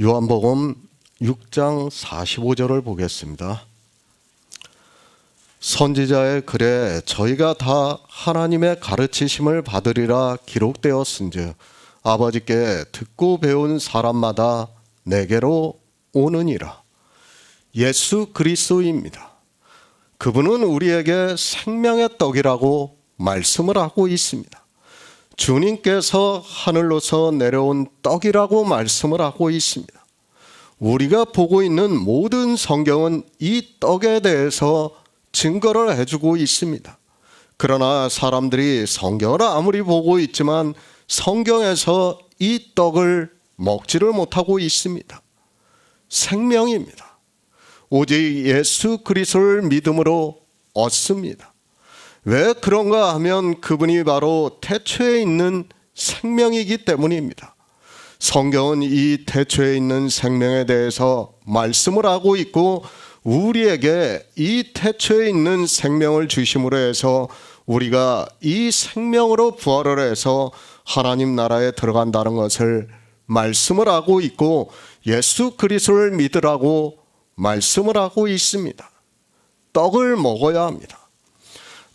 요한복음 6장 45절을 보겠습니다. 선지자의 글에 저희가 다 하나님의 가르치심을 받으리라 기록되었은즉 아버지께 듣고 배운 사람마다 내게로 오느니라. 예수 그리스도입니다. 그분은 우리에게 생명의 떡이라고 말씀을 하고 있습니다. 주님께서 하늘로서 내려온 떡이라고 말씀을 하고 있습니다. 우리가 보고 있는 모든 성경은 이 떡에 대해서 증거를 해주고 있습니다. 그러나 사람들이 성경을 아무리 보고 있지만 성경에서 이 떡을 먹지를 못하고 있습니다. 생명입니다. 오직 예수 그리스도를 믿음으로 얻습니다. 왜 그런가 하면 그분이 바로 태초에 있는 생명이기 때문입니다. 성경은 이 태초에 있는 생명에 대해서 말씀을 하고 있고 우리에게 이 태초에 있는 생명을 주심으로 해서 우리가 이 생명으로 부활을 해서 하나님 나라에 들어간다는 것을 말씀을 하고 있고 예수 그리스도를 믿으라고 말씀을 하고 있습니다. 떡을 먹어야 합니다.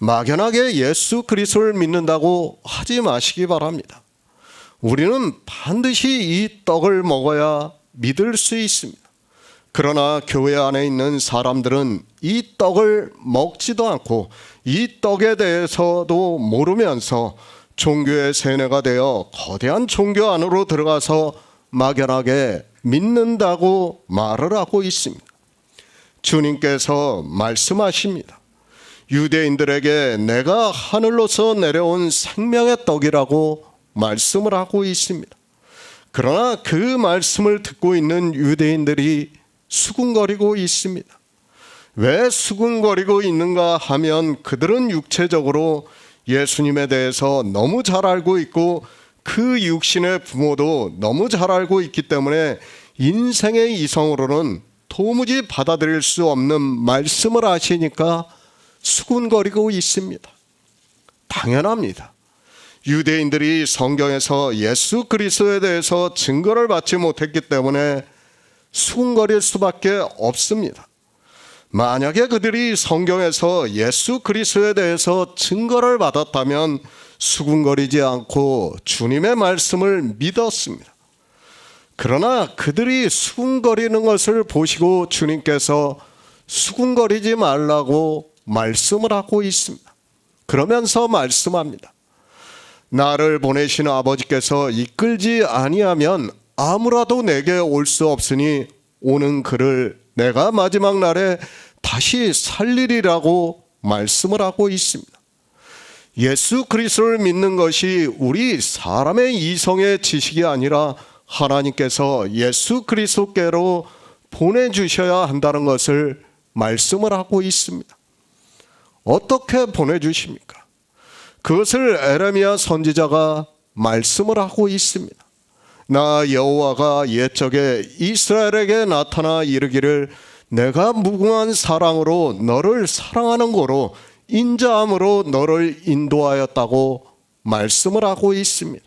막연하게 예수 그리스도를 믿는다고 하지 마시기 바랍니다. 우리는 반드시 이 떡을 먹어야 믿을 수 있습니다. 그러나 교회 안에 있는 사람들은 이 떡을 먹지도 않고 이 떡에 대해서도 모르면서 종교의 세뇌가 되어 거대한 종교 안으로 들어가서 막연하게 믿는다고 말을 하고 있습니다. 주님께서 말씀하십니다. 유대인들에게 내가 하늘로서 내려온 생명의 떡이라고 말씀을 하고 있습니다. 그러나 그 말씀을 듣고 있는 유대인들이 수군거리고 있습니다. 왜 수군거리고 있는가 하면 그들은 육체적으로 예수님에 대해서 너무 잘 알고 있고 그 육신의 부모도 너무 잘 알고 있기 때문에 인생의 이성으로는 도무지 받아들일 수 없는 말씀을 하시니까 수군거리고 있습니다. 당연합니다. 유대인들이 성경에서 예수 그리스도에 대해서 증거를 받지 못했기 때문에 수군거릴 수밖에 없습니다. 만약에 그들이 성경에서 예수 그리스도에 대해서 증거를 받았다면 수군거리지 않고 주님의 말씀을 믿었습니다. 그러나 그들이 수군거리는 것을 보시고 주님께서 수군거리지 말라고 말씀을 하고 있습니다. 그러면서 말씀합니다. 나를 보내신 아버지께서 이끌지 아니하면 아무라도 내게 올 수 없으니 오는 그를 내가 마지막 날에 다시 살리리라고 말씀을 하고 있습니다. 예수 그리스도를 믿는 것이 우리 사람의 이성의 지식이 아니라 하나님께서 예수 그리스도께로 보내주셔야 한다는 것을 말씀을 하고 있습니다. 어떻게 보내주십니까? 그것을 에레미야 선지자가 말씀을 하고 있습니다. 나 여호와가 옛적에 이스라엘에게 나타나 이르기를 내가 무궁한 사랑으로 너를 사랑하는 고로 인자함으로 너를 인도하였다고 말씀을 하고 있습니다.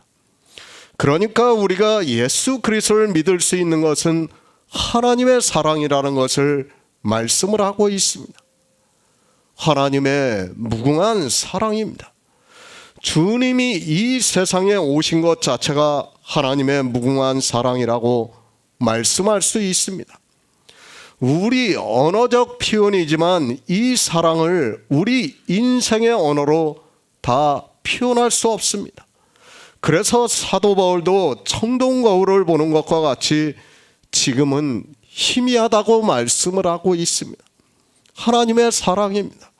그러니까 우리가 예수 그리스도를 믿을 수 있는 것은 하나님의 사랑이라는 것을 말씀을 하고 있습니다. 하나님의 무궁한 사랑입니다. 주님이 이 세상에 오신 것 자체가 하나님의 무궁한 사랑이라고 말씀할 수 있습니다. 우리 언어적 표현이지만 이 사랑을 우리 인생의 언어로 다 표현할 수 없습니다. 그래서 사도 바울도 청동 거울을 보는 것과 같이 지금은 희미하다고 말씀을 하고 있습니다. 하나님의 사랑입니다.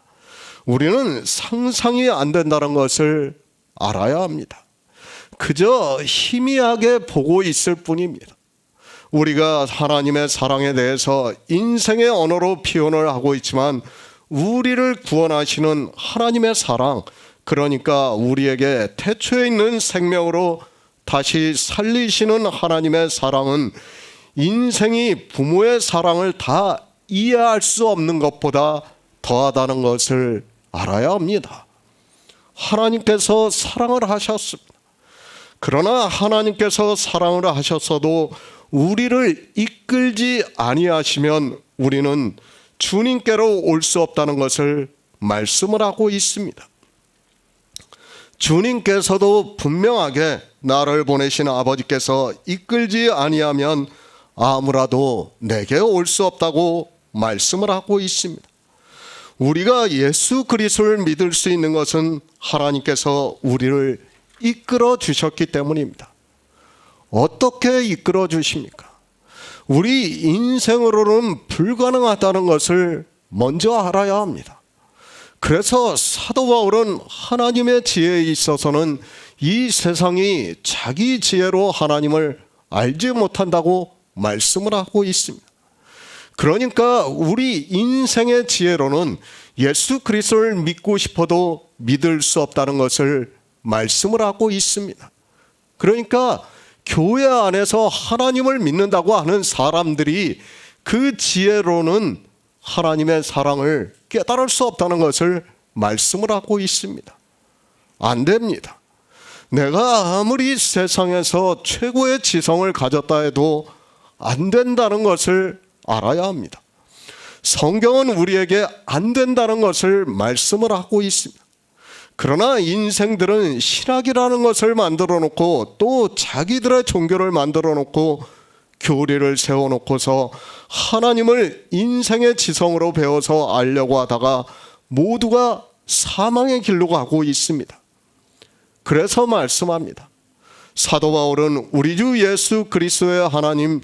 우리는 상상이 안 된다는 것을 알아야 합니다. 그저 희미하게 보고 있을 뿐입니다. 우리가 하나님의 사랑에 대해서 인생의 언어로 표현을 하고 있지만 우리를 구원하시는 하나님의 사랑, 그러니까 우리에게 태초에 있는 생명으로 다시 살리시는 하나님의 사랑은 인생이 부모의 사랑을 다 이해할 수 없는 것보다 더하다는 것을 알아야 합니다. 하나님께서 사랑을 하셨습니다. 그러나 하나님께서 사랑을 하셨어도 우리를 이끌지 아니하시면 우리는 주님께로 올 수 없다는 것을 말씀을 하고 있습니다. 주님께서도 분명하게 나를 보내신 아버지께서 이끌지 아니하면 아무라도 내게 올 수 없다고 말씀을 하고 있습니다. 우리가 예수 그리스도를 믿을 수 있는 것은 하나님께서 우리를 이끌어 주셨기 때문입니다. 어떻게 이끌어 주십니까? 우리 인생으로는 불가능하다는 것을 먼저 알아야 합니다. 그래서 사도 바울은 하나님의 지혜에 있어서는 이 세상이 자기 지혜로 하나님을 알지 못한다고 말씀을 하고 있습니다. 그러니까 우리 인생의 지혜로는 예수 그리스도를 믿고 싶어도 믿을 수 없다는 것을 말씀을 하고 있습니다. 그러니까 교회 안에서 하나님을 믿는다고 하는 사람들이 그 지혜로는 하나님의 사랑을 깨달을 수 없다는 것을 말씀을 하고 있습니다. 안 됩니다. 내가 아무리 세상에서 최고의 지성을 가졌다 해도 안 된다는 것을 알아야 합니다. 성경은 우리에게 안 된다는 것을 말씀을 하고 있습니다. 그러나 인생들은 신학이라는 것을 만들어 놓고 또 자기들의 종교를 만들어 놓고 교리를 세워놓고서 하나님을 인생의 지성으로 배워서 알려고 하다가 모두가 사망의 길로 가고 있습니다. 그래서 말씀합니다. 사도 바울은 우리 주 예수 그리스도의 하나님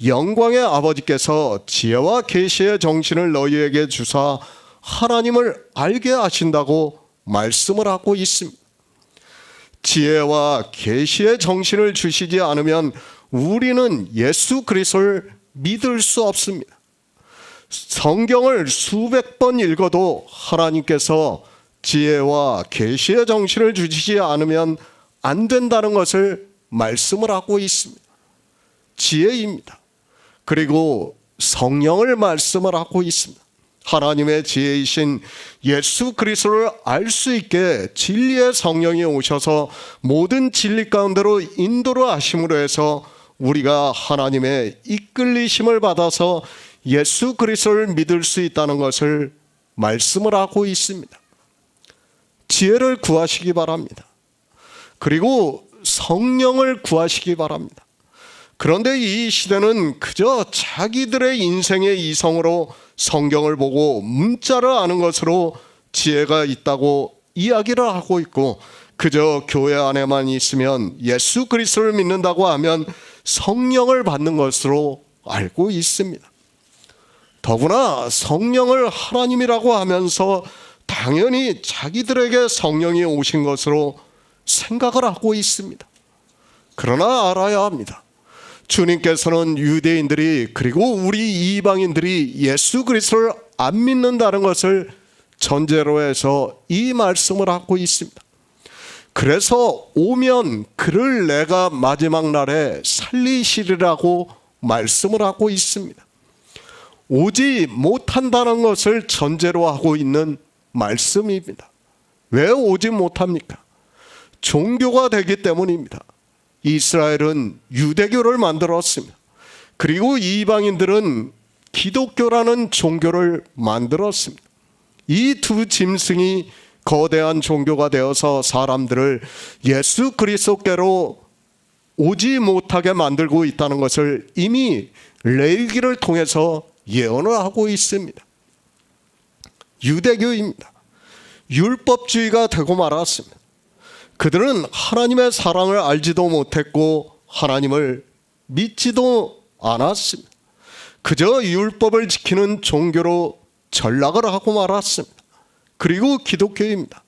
영광의 아버지께서 지혜와 계시의 정신을 너희에게 주사 하나님을 알게 하신다고 말씀을 하고 있습니다. 지혜와 계시의 정신을 주시지 않으면 우리는 예수 그리스도를 믿을 수 없습니다. 성경을 수백 번 읽어도 하나님께서 지혜와 계시의 정신을 주시지 않으면 안 된다는 것을 말씀을 하고 있습니다. 지혜입니다. 그리고 성령을 말씀을 하고 있습니다. 하나님의 지혜이신 예수 그리스도를 알 수 있게 진리의 성령이 오셔서 모든 진리 가운데로 인도를 하심으로 해서 우리가 하나님의 이끌리심을 받아서 예수 그리스도를 믿을 수 있다는 것을 말씀을 하고 있습니다. 지혜를 구하시기 바랍니다. 그리고 성령을 구하시기 바랍니다. 그런데 이 시대는 그저 자기들의 인생의 이성으로 성경을 보고 문자를 아는 것으로 지혜가 있다고 이야기를 하고 있고 그저 교회 안에만 있으면 예수 그리스도를 믿는다고 하면 성령을 받는 것으로 알고 있습니다. 더구나 성령을 하나님이라고 하면서 당연히 자기들에게 성령이 오신 것으로 생각을 하고 있습니다. 그러나 알아야 합니다. 주님께서는 유대인들이 그리고 우리 이방인들이 예수 그리스도를 안 믿는다는 것을 전제로 해서 이 말씀을 하고 있습니다. 그래서 오면 그를 내가 마지막 날에 살리시리라고 말씀을 하고 있습니다. 오지 못한다는 것을 전제로 하고 있는 말씀입니다. 왜 오지 못합니까? 종교가 되기 때문입니다. 이스라엘은 유대교를 만들었습니다. 그리고 이방인들은 기독교라는 종교를 만들었습니다. 이 두 짐승이 거대한 종교가 되어서 사람들을 예수 그리스도께로 오지 못하게 만들고 있다는 것을 이미 레위기를 통해서 예언을 하고 있습니다. 유대교입니다. 율법주의가 되고 말았습니다. 그들은 하나님의 사랑을 알지도 못했고 하나님을 믿지도 않았습니다. 그저 율법을 지키는 종교로 전락을 하고 말았습니다. 그리고 기독교입니다.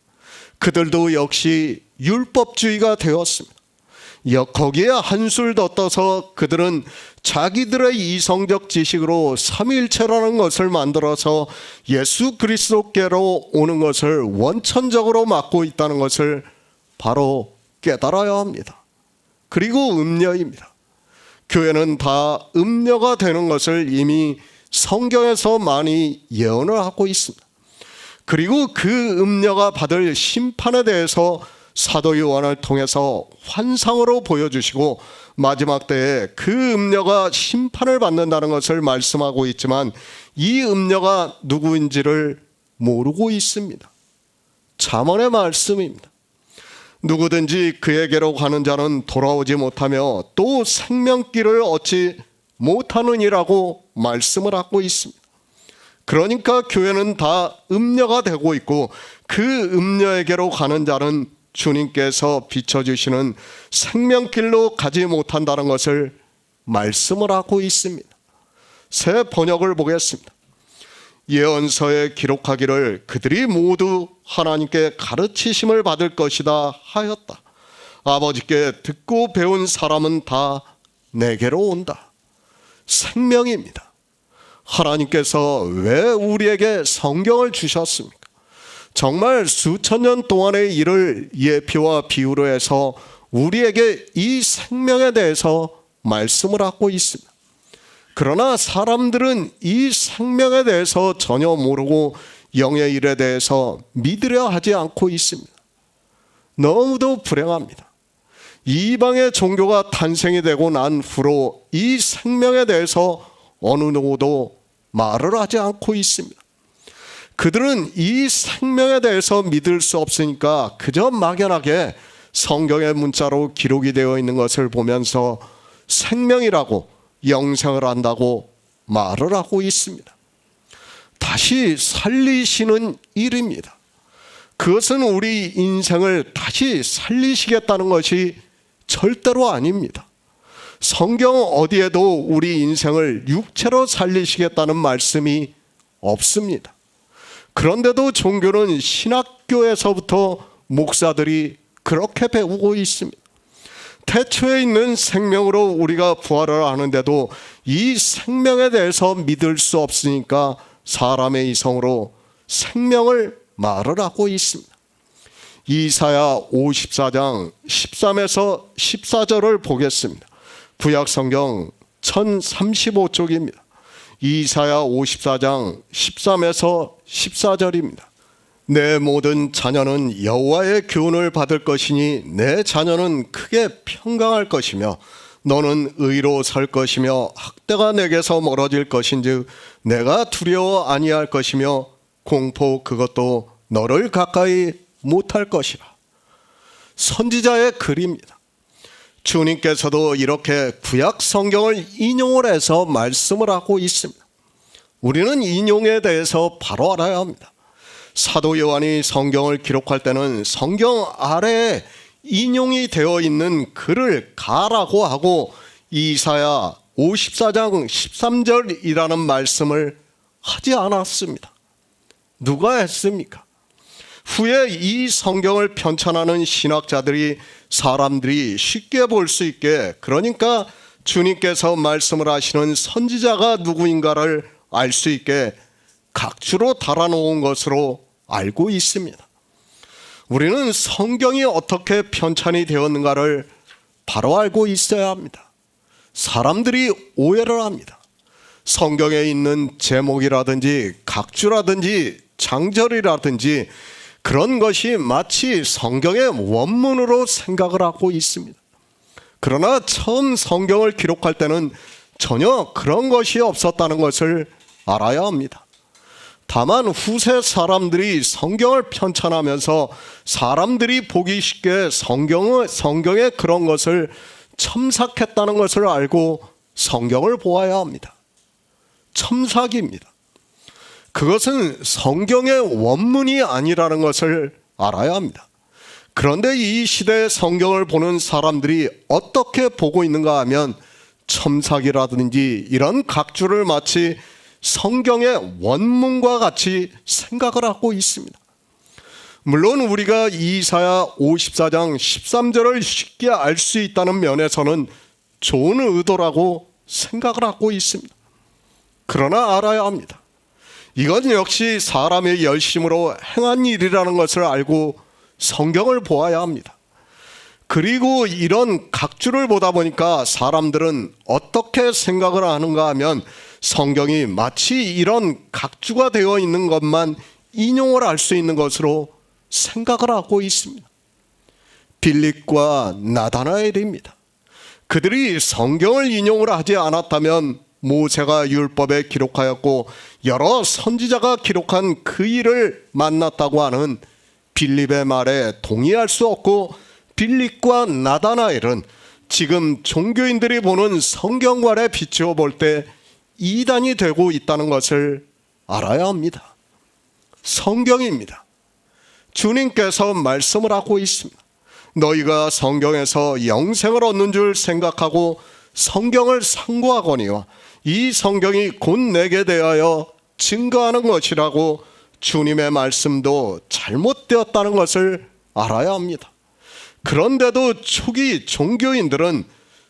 그들도 역시 율법주의가 되었습니다. 거기에 한술 더 떠서 그들은 자기들의 이성적 지식으로 삼위일체라는 것을 만들어서 예수 그리스도께로 오는 것을 원천적으로 막고 있다는 것을 바로 깨달아야 합니다. 그리고 음녀입니다. 교회는 다 음녀가 되는 것을 이미 성경에서 많이 예언을 하고 있습니다. 그리고 그 음녀가 받을 심판에 대해서 사도 요한을 통해서 환상으로 보여주시고 마지막 때에 그 음녀가 심판을 받는다는 것을 말씀하고 있지만 이 음녀가 누구인지를 모르고 있습니다. 잠언의 말씀입니다. 누구든지 그에게로 가는 자는 돌아오지 못하며 또 생명길을 얻지 못하느니라고 말씀을 하고 있습니다. 그러니까 교회는 다 음녀가 되고 있고 그 음녀에게로 가는 자는 주님께서 비춰주시는 생명길로 가지 못한다는 것을 말씀을 하고 있습니다. 새 번역을 보겠습니다. 예언서에 기록하기를 그들이 모두 하나님께 가르치심을 받을 것이다 하였다. 아버지께 듣고 배운 사람은 다 내게로 온다. 생명입니다. 하나님께서 왜 우리에게 성경을 주셨습니까? 정말 수천 년 동안의 일을 예표와 비유로 해서 우리에게 이 생명에 대해서 말씀을 하고 있습니다. 그러나 사람들은 이 생명에 대해서 전혀 모르고 영의 일에 대해서 믿으려 하지 않고 있습니다. 너무도 불행합니다. 이방의 종교가 탄생이 되고 난 후로 이 생명에 대해서 어느 누구도 말을 하지 않고 있습니다. 그들은 이 생명에 대해서 믿을 수 없으니까 그저 막연하게 성경의 문자로 기록이 되어 있는 것을 보면서 생명이라고 영생을 한다고 말을 하고 있습니다. 다시 살리시는 일입니다. 그것은 우리 인생을 다시 살리시겠다는 것이 절대로 아닙니다. 성경 어디에도 우리 인생을 육체로 살리시겠다는 말씀이 없습니다. 그런데도 종교는 신학교에서부터 목사들이 그렇게 배우고 있습니다. 태초에 있는 생명으로 우리가 부활을 하는데도 이 생명에 대해서 믿을 수 없으니까 사람의 이성으로 생명을 말을 하고 있습니다. 이사야 54장 13에서 14절을 보겠습니다. 구약성경 1035쪽입니다. 이사야 54장 13에서 14절입니다. 내 모든 자녀는 여호와의 교훈을 받을 것이니 내 자녀는 크게 평강할 것이며 너는 의로 설 것이며 학대가 내게서 멀어질 것인즉 내가 두려워 아니할 것이며 공포 그것도 너를 가까이 못할 것이라. 선지자의 글입니다. 주님께서도 이렇게 구약 성경을 인용을 해서 말씀을 하고 있습니다. 우리는 인용에 대해서 바로 알아야 합니다. 사도 요한이 성경을 기록할 때는 성경 아래에 인용이 되어 있는 글을 가라고 하고 이사야 54장 13절이라는 말씀을 하지 않았습니다. 누가 했습니까? 후에 이 성경을 편찬하는 신학자들이 사람들이 쉽게 볼 수 있게, 그러니까 주님께서 말씀을 하시는 선지자가 누구인가를 알 수 있게 각주로 달아놓은 것으로 알고 있습니다. 우리는 성경이 어떻게 편찬이 되었는가를 바로 알고 있어야 합니다. 사람들이 오해를 합니다. 성경에 있는 제목이라든지 각주라든지 장절이라든지 그런 것이 마치 성경의 원문으로 생각을 하고 있습니다. 그러나 처음 성경을 기록할 때는 전혀 그런 것이 없었다는 것을 알아야 합니다. 다만 후세 사람들이 성경을 편찬하면서 사람들이 보기 쉽게 성경에 그런 것을 첨삭했다는 것을 알고 성경을 보아야 합니다. 첨삭입니다. 그것은 성경의 원문이 아니라는 것을 알아야 합니다. 그런데 이 시대의 성경을 보는 사람들이 어떻게 보고 있는가 하면 첨삭이라든지 이런 각주를 마치 성경의 원문과 같이 생각을 하고 있습니다. 물론 우리가 이사야 54장 13절을 쉽게 알 수 있다는 면에서는 좋은 의도라고 생각을 하고 있습니다. 그러나 알아야 합니다. 이건 역시 사람의 열심으로 행한 일이라는 것을 알고 성경을 보아야 합니다. 그리고 이런 각주를 보다 보니까 사람들은 어떻게 생각을 하는가 하면 성경이 마치 이런 각주가 되어 있는 것만 인용을 할 수 있는 것으로 생각을 하고 있습니다. 빌립과 나다나엘입니다. 그들이 성경을 인용을 하지 않았다면 모세가 율법에 기록하였고 여러 선지자가 기록한 그 일을 만났다고 하는 빌립의 말에 동의할 수 없고, 빌립과 나다나엘은 지금 종교인들이 보는 성경관에 비추어 볼 때 이단이 되고 있다는 것을 알아야 합니다. 성경입니다. 주님께서 말씀을 하고 있습니다. 너희가 성경에서 영생을 얻는 줄 생각하고 성경을 상고하거니와 이 성경이 곧 내게 대하여 증거하는 것이라고 주님의 말씀도 잘못되었다는 것을 알아야 합니다. 그런데도 초기 종교인들은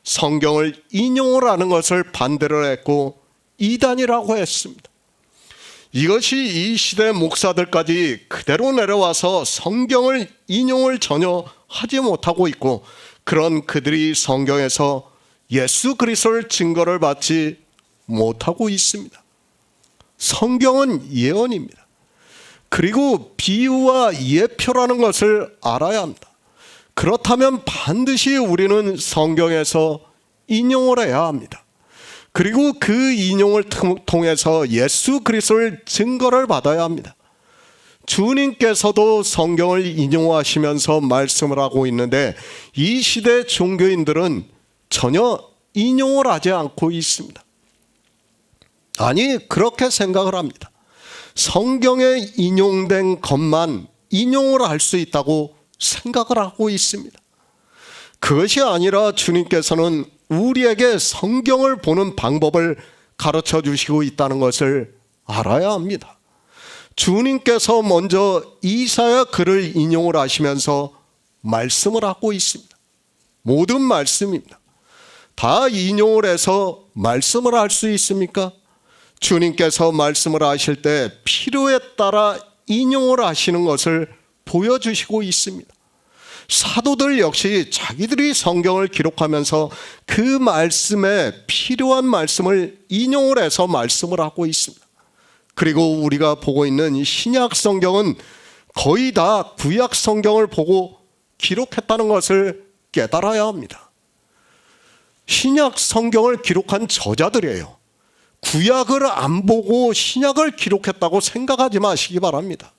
성경을 인용을 하는 것을 반대를 했고 이단이라고 했습니다. 이것이 이 시대 목사들까지 그대로 내려와서 성경을 인용을 전혀 하지 못하고 있고, 그런 그들이 성경에서 예수 그리스도를 증거를 받지 못하고 있습니다. 성경은 예언입니다. 그리고 비유와 예표라는 것을 알아야 합니다. 그렇다면 반드시 우리는 성경에서 인용을 해야 합니다. 그리고 그 인용을 통해서 예수 그리스도를 증거를 받아야 합니다. 주님께서도 성경을 인용하시면서 말씀을 하고 있는데 이 시대 종교인들은 전혀 인용을 하지 않고 있습니다. 아니, 그렇게 생각을 합니다. 성경에 인용된 것만 인용을 할 수 있다고 생각을 하고 있습니다. 그것이 아니라 주님께서는 우리에게 성경을 보는 방법을 가르쳐 주시고 있다는 것을 알아야 합니다. 주님께서 먼저 이사야 글을 인용을 하시면서 말씀을 하고 있습니다. 모든 말씀입니다. 다 인용을 해서 말씀을 할 수 있습니까? 주님께서 말씀을 하실 때 필요에 따라 인용을 하시는 것을 보여주시고 있습니다. 사도들 역시 자기들이 성경을 기록하면서 그 말씀에 필요한 말씀을 인용을 해서 말씀을 하고 있습니다. 그리고 우리가 보고 있는 신약 성경은 거의 다 구약 성경을 보고 기록했다는 것을 깨달아야 합니다. 신약 성경을 기록한 저자들이에요. 구약을 안 보고 신약을 기록했다고 생각하지 마시기 바랍니다.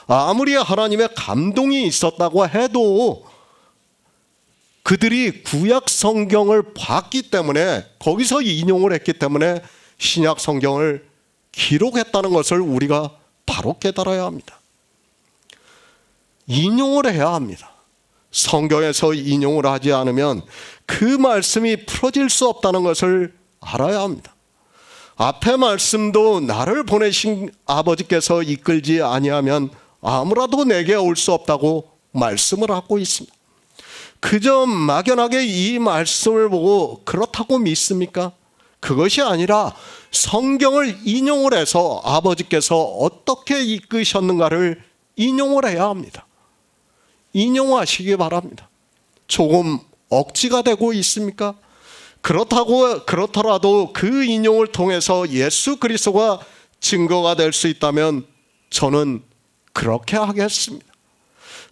아무리 하나님의 감동이 있었다고 해도 그들이 구약 성경을 봤기 때문에, 거기서 인용을 했기 때문에 신약 성경을 기록했다는 것을 우리가 바로 깨달아야 합니다. 인용을 해야 합니다. 성경에서 인용을 하지 않으면 그 말씀이 풀어질 수 없다는 것을 알아야 합니다. 앞에 말씀도 나를 보내신 아버지께서 이끌지 아니하면 아무라도 내게 올 수 없다고 말씀을 하고 있습니다. 그저 막연하게 이 말씀을 보고 그렇다고 믿습니까? 그것이 아니라 성경을 인용을 해서 아버지께서 어떻게 이끄셨는가를 인용을 해야 합니다. 인용하시기 바랍니다. 조금 억지가 되고 있습니까? 그렇더라도 그 인용을 통해서 예수 그리스도가 증거가 될 수 있다면 저는 그렇게 하겠습니다.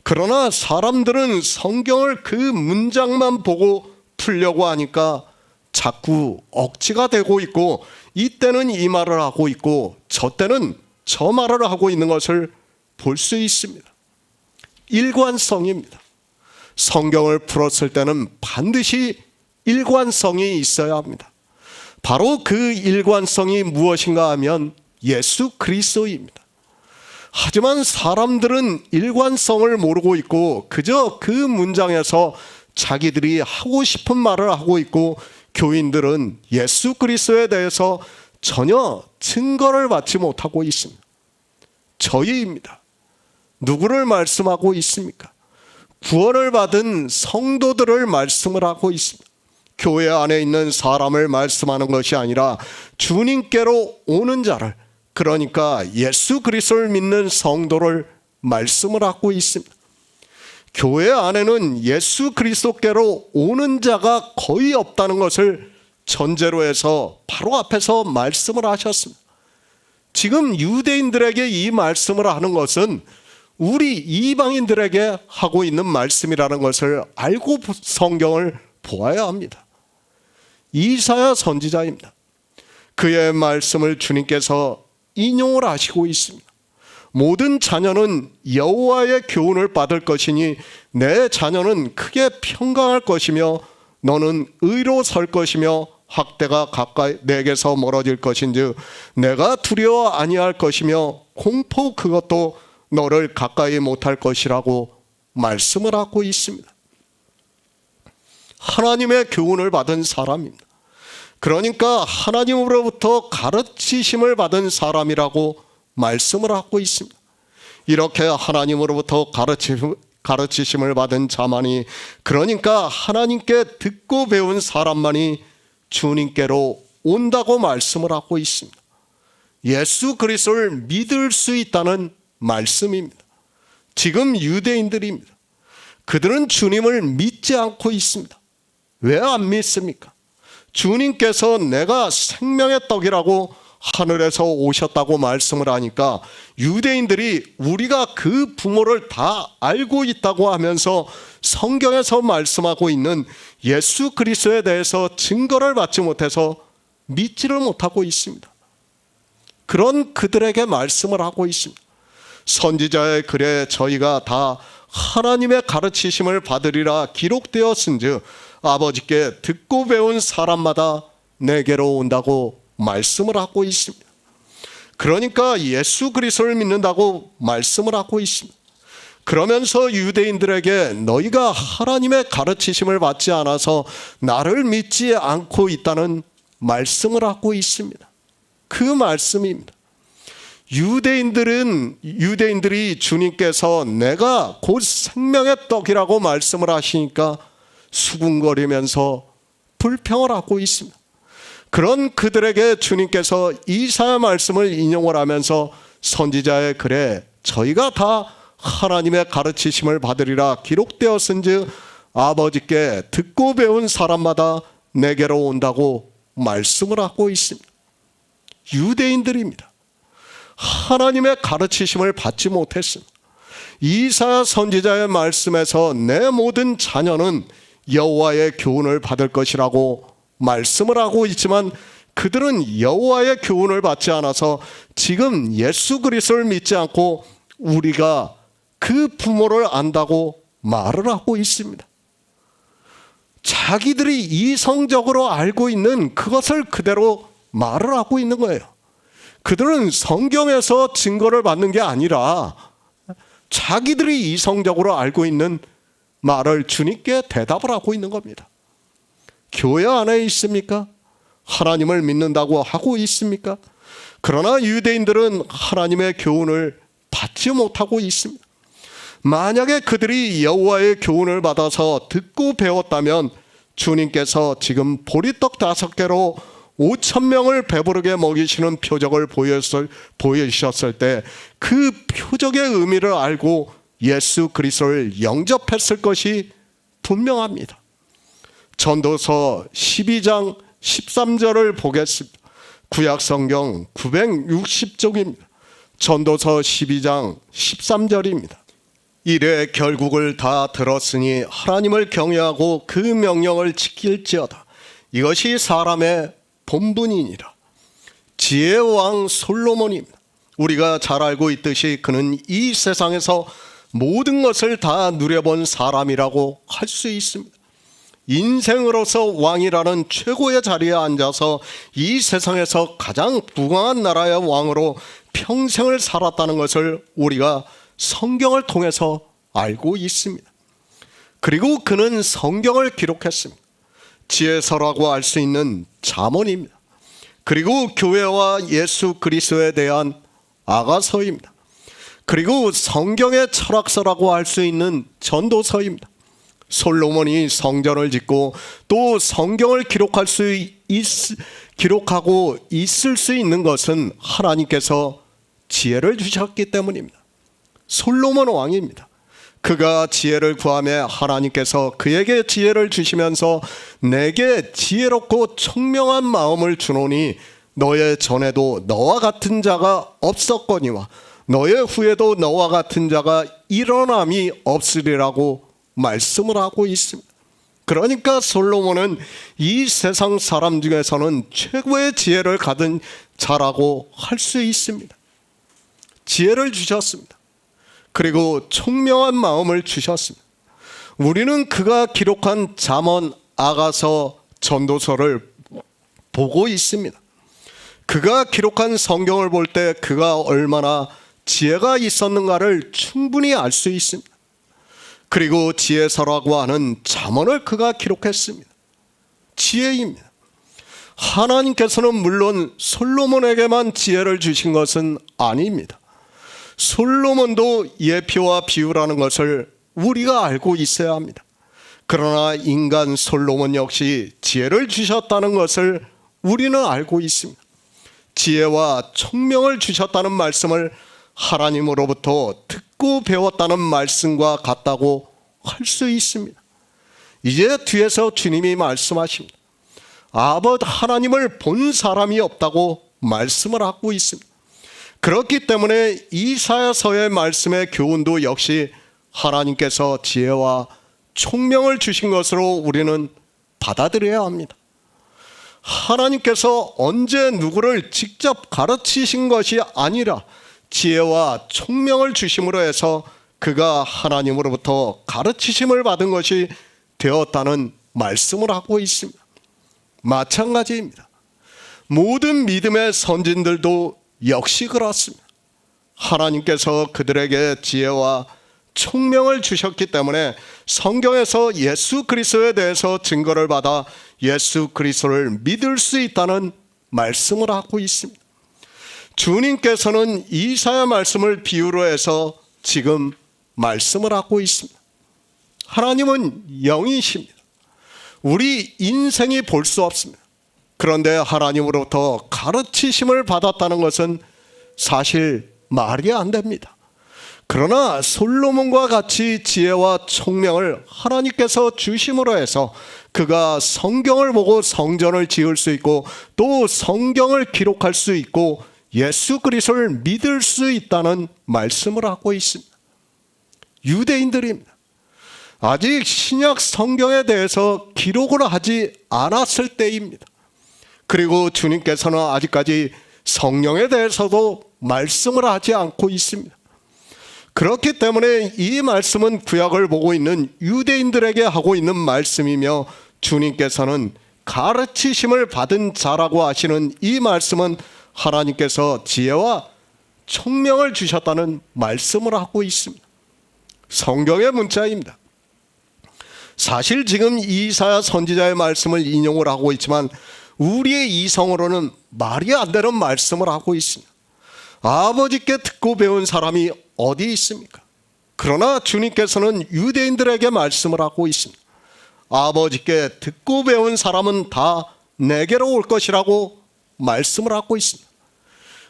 그러나 사람들은 성경을 그 문장만 보고 풀려고 하니까 자꾸 억지가 되고 있고, 이때는 이 말을 하고 있고 저 때는 저 말을 하고 있는 것을 볼 수 있습니다. 일관성입니다. 성경을 풀었을 때는 반드시 일관성이 있어야 합니다. 바로 그 일관성이 무엇인가 하면 예수 그리스도입니다. 하지만 사람들은 일관성을 모르고 있고 그저 그 문장에서 자기들이 하고 싶은 말을 하고 있고, 교인들은 예수 그리스도에 대해서 전혀 증거를 받지 못하고 있습니다. 저희입니다. 누구를 말씀하고 있습니까? 구원을 받은 성도들을 말씀을 하고 있습니다. 교회 안에 있는 사람을 말씀하는 것이 아니라 주님께로 오는 자를, 그러니까 예수 그리스도를 믿는 성도를 말씀을 하고 있습니다. 교회 안에는 예수 그리스도께로 오는 자가 거의 없다는 것을 전제로 해서 바로 앞에서 말씀을 하셨습니다. 지금 유대인들에게 이 말씀을 하는 것은 우리 이방인들에게 하고 있는 말씀이라는 것을 알고 성경을 보아야 합니다. 이사야 선지자입니다. 그의 말씀을 주님께서 인용을 하시고 있습니다. 모든 자녀는 여호와의 교훈을 받을 것이니 내 자녀는 크게 평강할 것이며 너는 의로 설 것이며 학대가 가까이 내게서 멀어질 것인즉 내가 두려워 아니할 것이며 공포 그것도 너를 가까이 못할 것이라고 말씀을 하고 있습니다. 하나님의 교훈을 받은 사람입니다. 그러니까 하나님으로부터 가르치심을 받은 사람이라고 말씀을 하고 있습니다. 이렇게 하나님으로부터 가르치심을 받은 자만이, 그러니까 하나님께 듣고 배운 사람만이 주님께로 온다고 말씀을 하고 있습니다. 예수 그리스도를 믿을 수 있다는 말씀입니다. 지금 유대인들입니다. 그들은 주님을 믿지 않고 있습니다. 왜 안 믿습니까? 주님께서 내가 생명의 떡이라고 하늘에서 오셨다고 말씀을 하니까 유대인들이 우리가 그 부모를 다 알고 있다고 하면서 성경에서 말씀하고 있는 예수 그리스도에 대해서 증거를 받지 못해서 믿지를 못하고 있습니다. 그런 그들에게 말씀을 하고 있습니다. 선지자의 글에 저희가 다 하나님의 가르치심을 받으리라 기록되었은즉 아버지께 듣고 배운 사람마다 내게로 온다고 말씀을 하고 있습니다. 그러니까 예수 그리스도를 믿는다고 말씀을 하고 있습니다. 그러면서 유대인들에게 너희가 하나님의 가르치심을 받지 않아서 나를 믿지 않고 있다는 말씀을 하고 있습니다. 그 말씀입니다. 유대인들이 주님께서 내가 곧 생명의 떡이라고 말씀을 하시니까 수군거리면서 불평을 하고 있습니다. 그런 그들에게 주님께서 이사야 말씀을 인용을 하면서 선지자의 글에 저희가 다 하나님의 가르치심을 받으리라 기록되었은즉 아버지께 듣고 배운 사람마다 내게로 온다고 말씀을 하고 있습니다. 유대인들입니다. 하나님의 가르치심을 받지 못했습니다. 이사야 선지자의 말씀에서 내 모든 자녀는 여호와의 교훈을 받을 것이라고 말씀을 하고 있지만 그들은 여호와의 교훈을 받지 않아서 지금 예수 그리스도를 믿지 않고 우리가 그 부모를 안다고 말을 하고 있습니다. 자기들이 이성적으로 알고 있는 그것을 그대로 말을 하고 있는 거예요. 그들은 성경에서 증거를 받는 게 아니라 자기들이 이성적으로 알고 있는 말을 주님께 대답을 하고 있는 겁니다. 교회 안에 있습니까? 하나님을 믿는다고 하고 있습니까? 그러나 유대인들은 하나님의 교훈을 받지 못하고 있습니다. 만약에 그들이 여호와의 교훈을 받아서 듣고 배웠다면 주님께서 지금 보리떡 5개로 5,000명을 배부르게 먹이시는 표적을 보여주셨을 때 그 표적의 의미를 알고 예수 그리스도를 영접했을 것이 분명합니다. 전도서 12장 13절을 보겠습니다. 구약성경 960쪽입니다. 전도서 12장 13절입니다. 이래 결국을 다 들었으니 하나님을 경외하고 그 명령을 지킬지어다. 이것이 사람의 본분이니라. 지혜의 왕 솔로몬입니다. 우리가 잘 알고 있듯이 그는 이 세상에서 모든 것을 다 누려본 사람이라고 할 수 있습니다. 인생으로서 왕이라는 최고의 자리에 앉아서 이 세상에서 가장 부강한 나라의 왕으로 평생을 살았다는 것을 우리가 성경을 통해서 알고 있습니다. 그리고 그는 성경을 기록했습니다. 지혜서라고 할 수 있는 잠언입니다. 그리고 교회와 예수 그리스도에 대한 아가서입니다. 그리고 성경의 철학서라고 할 수 있는 전도서입니다. 솔로몬이 성전을 짓고 또 성경을 기록하고 있을 수 있는 것은 하나님께서 지혜를 주셨기 때문입니다. 솔로몬 왕입니다. 그가 지혜를 구하며 하나님께서 그에게 지혜를 주시면서 내게 지혜롭고 총명한 마음을 주노니 너의 전에도 너와 같은 자가 없었거니와 너의 후에도 너와 같은 자가 일어남이 없으리라고 말씀을 하고 있습니다. 그러니까 솔로몬은 이 세상 사람 중에서는 최고의 지혜를 가진 자라고 할 수 있습니다. 지혜를 주셨습니다. 그리고 총명한 마음을 주셨습니다. 우리는 그가 기록한 잠언, 아가서, 전도서를 보고 있습니다. 그가 기록한 성경을 볼 때 그가 얼마나 지혜가 있었는가를 충분히 알 수 있습니다. 그리고 지혜서라고 하는 잠언을 그가 기록했습니다. 지혜입니다. 하나님께서는 물론 솔로몬에게만 지혜를 주신 것은 아닙니다. 솔로몬도 예표와 비유라는 것을 우리가 알고 있어야 합니다. 그러나 인간 솔로몬 역시 지혜를 주셨다는 것을 우리는 알고 있습니다. 지혜와 총명을 주셨다는 말씀을 하나님으로부터 듣고 배웠다는 말씀과 같다고 할 수 있습니다. 이제 뒤에서 주님이 말씀하십니다. 아버지 하나님을 본 사람이 없다고 말씀을 하고 있습니다. 그렇기 때문에 이사야서의 말씀의 교훈도 역시 하나님께서 지혜와 총명을 주신 것으로 우리는 받아들여야 합니다. 하나님께서 언제 누구를 직접 가르치신 것이 아니라 지혜와 총명을 주심으로 해서 그가 하나님으로부터 가르치심을 받은 것이 되었다는 말씀을 하고 있습니다. 마찬가지입니다. 모든 믿음의 선진들도 역시 그렇습니다. 하나님께서 그들에게 지혜와 총명을 주셨기 때문에 성경에서 예수 그리스도에 대해서 증거를 받아 예수 그리스도를 믿을 수 있다는 말씀을 하고 있습니다. 주님께서는 이사야 말씀을 비유로 해서 지금 말씀을 하고 있습니다. 하나님은 영이십니다. 우리 인생이 볼 수 없습니다. 그런데 하나님으로부터 가르치심을 받았다는 것은 사실 말이 안 됩니다. 그러나 솔로몬과 같이 지혜와 총명을 하나님께서 주심으로 해서 그가 성경을 보고 성전을 지을 수 있고 또 성경을 기록할 수 있고 예수 그리스도를 믿을 수 있다는 말씀을 하고 있습니다. 유대인들입니다. 아직 신약 성경에 대해서 기록을 하지 않았을 때입니다. 그리고 주님께서는 아직까지 성령에 대해서도 말씀을 하지 않고 있습니다. 그렇기 때문에 이 말씀은 구약을 보고 있는 유대인들에게 하고 있는 말씀이며 주님께서는 가르치심을 받은 자라고 하시는 이 말씀은 하나님께서 지혜와 총명을 주셨다는 말씀을 하고 있습니다. 성경의 문자입니다. 사실 지금 이사야 선지자의 말씀을 인용을 하고 있지만 우리의 이성으로는 말이 안 되는 말씀을 하고 있습니다. 아버지께 듣고 배운 사람이 어디 있습니까? 그러나 주님께서는 유대인들에게 말씀을 하고 있습니다. 아버지께 듣고 배운 사람은 다 내게로 올 것이라고 말씀을 하고 있습니다.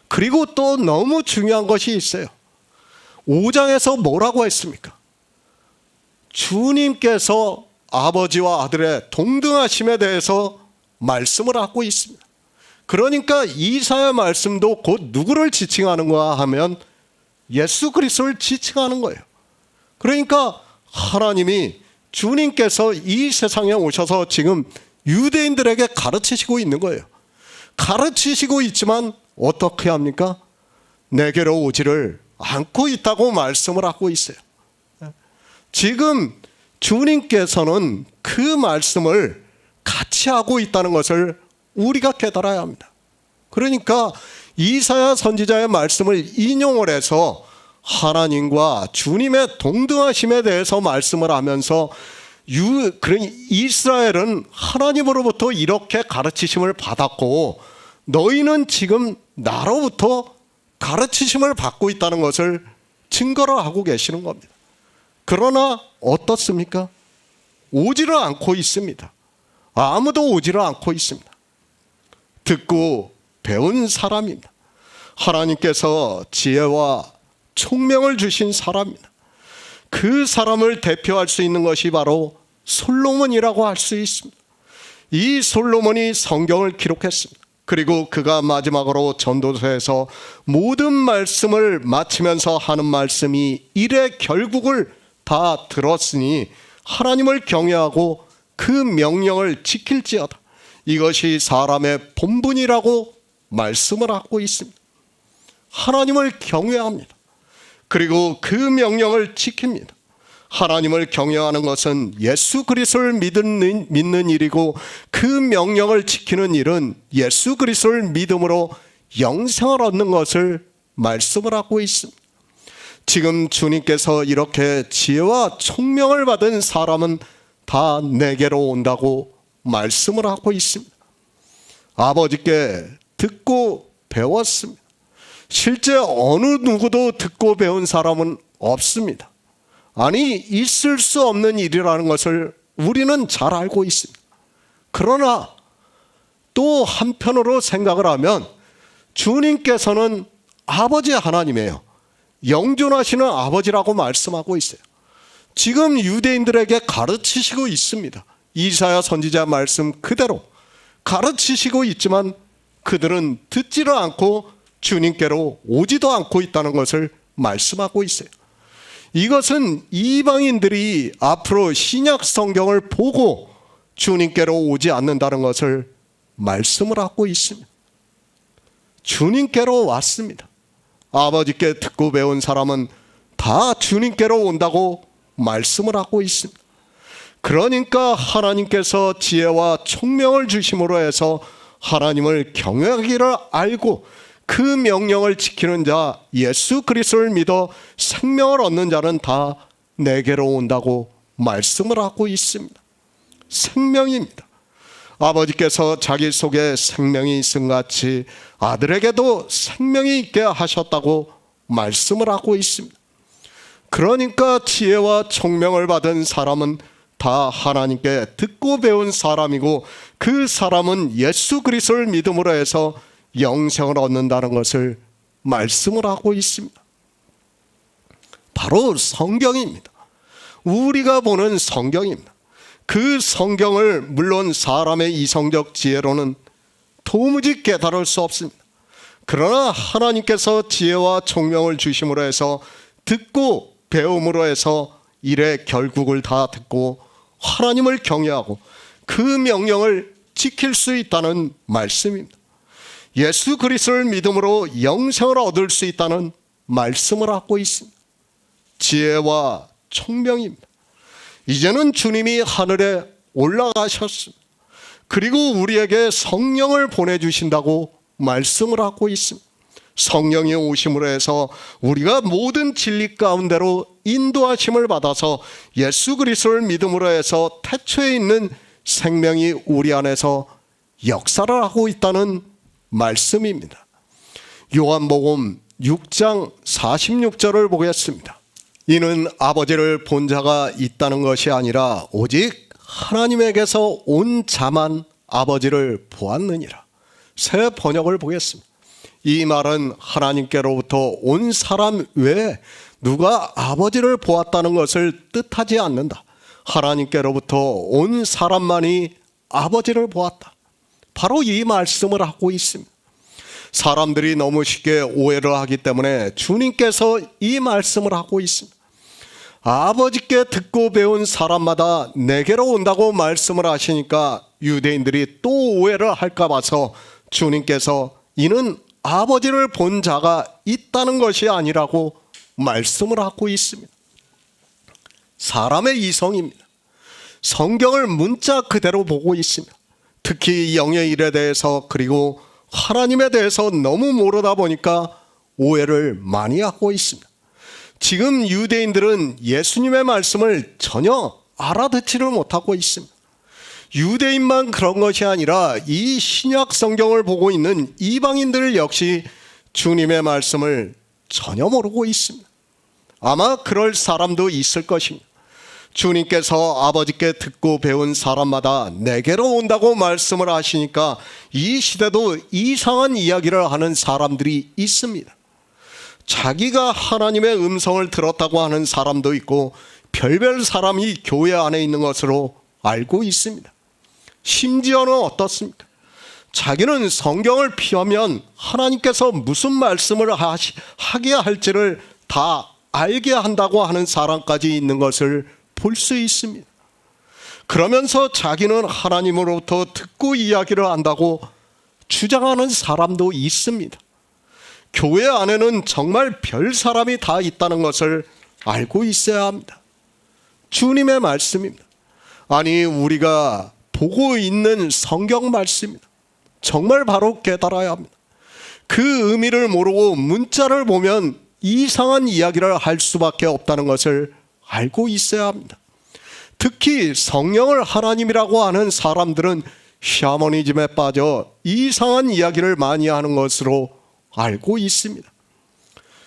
그리고 또 너무 중요한 것이 있어요. 5장에서 뭐라고 했습니까? 주님께서 아버지와 아들의 동등하심에 대해서 말씀을 하고 있습니다. 그러니까 이사야 말씀도 곧 누구를 지칭하는가 하면 예수 그리스도를 지칭하는 거예요. 그러니까 하나님이 주님께서 이 세상에 오셔서 지금 유대인들에게 가르치시고 있는 거예요. 가르치시고 있지만 어떻게 합니까? 내게로 오지를 않고 있다고 말씀을 하고 있어요. 지금 주님께서는 그 말씀을 같이 하고 있다는 것을 우리가 깨달아야 합니다. 그러니까 이사야 선지자의 말씀을 인용을 해서 하나님과 주님의 동등하심에 대해서 말씀을 하면서 이스라엘은 하나님으로부터 이렇게 가르치심을 받았고 너희는 지금 나로부터 가르치심을 받고 있다는 것을 증거를 하고 계시는 겁니다. 그러나 어떻습니까? 오지를 않고 있습니다. 아무도 오지를 않고 있습니다. 듣고 배운 사람입니다. 하나님께서 지혜와 총명을 주신 사람입니다. 그 사람을 대표할 수 있는 것이 바로 솔로몬이라고 할 수 있습니다. 이 솔로몬이 성경을 기록했습니다. 그리고 그가 마지막으로 전도서에서 모든 말씀을 마치면서 하는 말씀이 일의 결국을 다 들었으니 하나님을 경외하고 그 명령을 지킬지어다. 이것이 사람의 본분이라고 말씀을 하고 있습니다. 하나님을 경외합니다. 그리고 그 명령을 지킵니다. 하나님을 경외하는 것은 예수 그리스도를 믿는 일이고, 그 명령을 지키는 일은 예수 그리스도를 믿음으로 영생을 얻는 것을 말씀을 하고 있습니다. 지금 주님께서 이렇게 지혜와 총명을 받은 사람은 다 내게로 온다고 말씀을 하고 있습니다. 아버지께 듣고 배웠습니다. 실제 어느 누구도 듣고 배운 사람은 없습니다. 아니, 있을 수 없는 일이라는 것을 우리는 잘 알고 있습니다. 그러나 또 한편으로 생각을 하면 주님께서는 아버지 하나님이에요. 영존하시는 아버지라고 말씀하고 있어요. 지금 유대인들에게 가르치시고 있습니다. 이사야 선지자 말씀 그대로 가르치시고 있지만 그들은 듣지를 않고 주님께로 오지도 않고 있다는 것을 말씀하고 있어요. 이것은 이방인들이 앞으로 신약 성경을 보고 주님께로 오지 않는다는 것을 말씀을 하고 있습니다. 주님께로 왔습니다. 아버지께 듣고 배운 사람은 다 주님께로 온다고 말씀을 하고 있습니다. 그러니까 하나님께서 지혜와 총명을 주심으로 해서 하나님을 경외하기를 알고 그 명령을 지키는 자, 예수 그리스도를 믿어 생명을 얻는 자는 다 내게로 온다고 말씀을 하고 있습니다. 생명입니다. 아버지께서 자기 속에 생명이 있음 같이 아들에게도 생명이 있게 하셨다고 말씀을 하고 있습니다. 그러니까 지혜와 총명을 받은 사람은 다 하나님께 듣고 배운 사람이고, 그 사람은 예수 그리스도를 믿음으로 해서 영생을 얻는다는 것을 말씀을 하고 있습니다. 바로 성경입니다. 우리가 보는 성경입니다. 그 성경을 물론 사람의 이성적 지혜로는 도무지 깨달을 수 없습니다. 그러나 하나님께서 지혜와 총명을 주심으로 해서 듣고 배움으로 해서 일의 결국을 다 듣고 하나님을 경외하고 그 명령을 지킬 수 있다는 말씀입니다. 예수 그리스도를 믿음으로 영생을 얻을 수 있다는 말씀을 하고 있습니다. 지혜와 총명입니다. 이제는 주님이 하늘에 올라가셨습니다. 그리고 우리에게 성령을 보내주신다고 말씀을 하고 있습니다. 성령이 오심으로 해서 우리가 모든 진리 가운데로 인도하심을 받아서 예수 그리스도를 믿음으로 해서 태초에 있는 생명이 우리 안에서 역사를 하고 있다는 말씀입니다. 요한복음 6장 46절을 보겠습니다. 이는 아버지를 본 자가 있다는 것이 아니라 오직 하나님에게서 온 자만 아버지를 보았느니라. 새 번역을 보겠습니다. 이 말은 하나님께로부터 온 사람 외에 누가 아버지를 보았다는 것을 뜻하지 않는다. 하나님께로부터 온 사람만이 아버지를 보았다. 바로 이 말씀을 하고 있습니다. 사람들이 너무 쉽게 오해를 하기 때문에 주님께서 이 말씀을 하고 있습니다. 아버지께 듣고 배운 사람마다 내게로 온다고 말씀을 하시니까 유대인들이 또 오해를 할까 봐서 주님께서 이는 아버지를 본 자가 있다는 것이 아니라고 말씀을 하고 있습니다. 사람의 이성입니다. 성경을 문자 그대로 보고 있습니다. 특히 영의 일에 대해서 그리고 하나님에 대해서 너무 모르다 보니까 오해를 많이 하고 있습니다. 지금 유대인들은 예수님의 말씀을 전혀 알아듣지를 못하고 있습니다. 유대인만 그런 것이 아니라 이 신약 성경을 보고 있는 이방인들 역시 주님의 말씀을 전혀 모르고 있습니다. 아마 그럴 사람도 있을 것입니다. 주님께서 아버지께 듣고 배운 사람마다 내게로 온다고 말씀을 하시니까 이 시대도 이상한 이야기를 하는 사람들이 있습니다. 자기가 하나님의 음성을 들었다고 하는 사람도 있고 별별 사람이 교회 안에 있는 것으로 알고 있습니다. 심지어는 어떻습니까? 자기는 성경을 펴면 하나님께서 무슨 말씀을 하게 할지를 다 알게 한다고 하는 사람까지 있는 것을 볼 수 있습니다. 그러면서 자기는 하나님으로부터 듣고 이야기를 한다고 주장하는 사람도 있습니다. 교회 안에는 정말 별 사람이 다 있다는 것을 알고 있어야 합니다. 주님의 말씀입니다. 아니, 우리가 보고 있는 성경 말씀입니다. 정말 바로 깨달아야 합니다. 그 의미를 모르고 문자를 보면 이상한 이야기를 할 수밖에 없다는 것을 알고 있어야 합니다. 특히 성령을 하나님이라고 하는 사람들은 샤머니즘에 빠져 이상한 이야기를 많이 하는 것으로 알고 있습니다.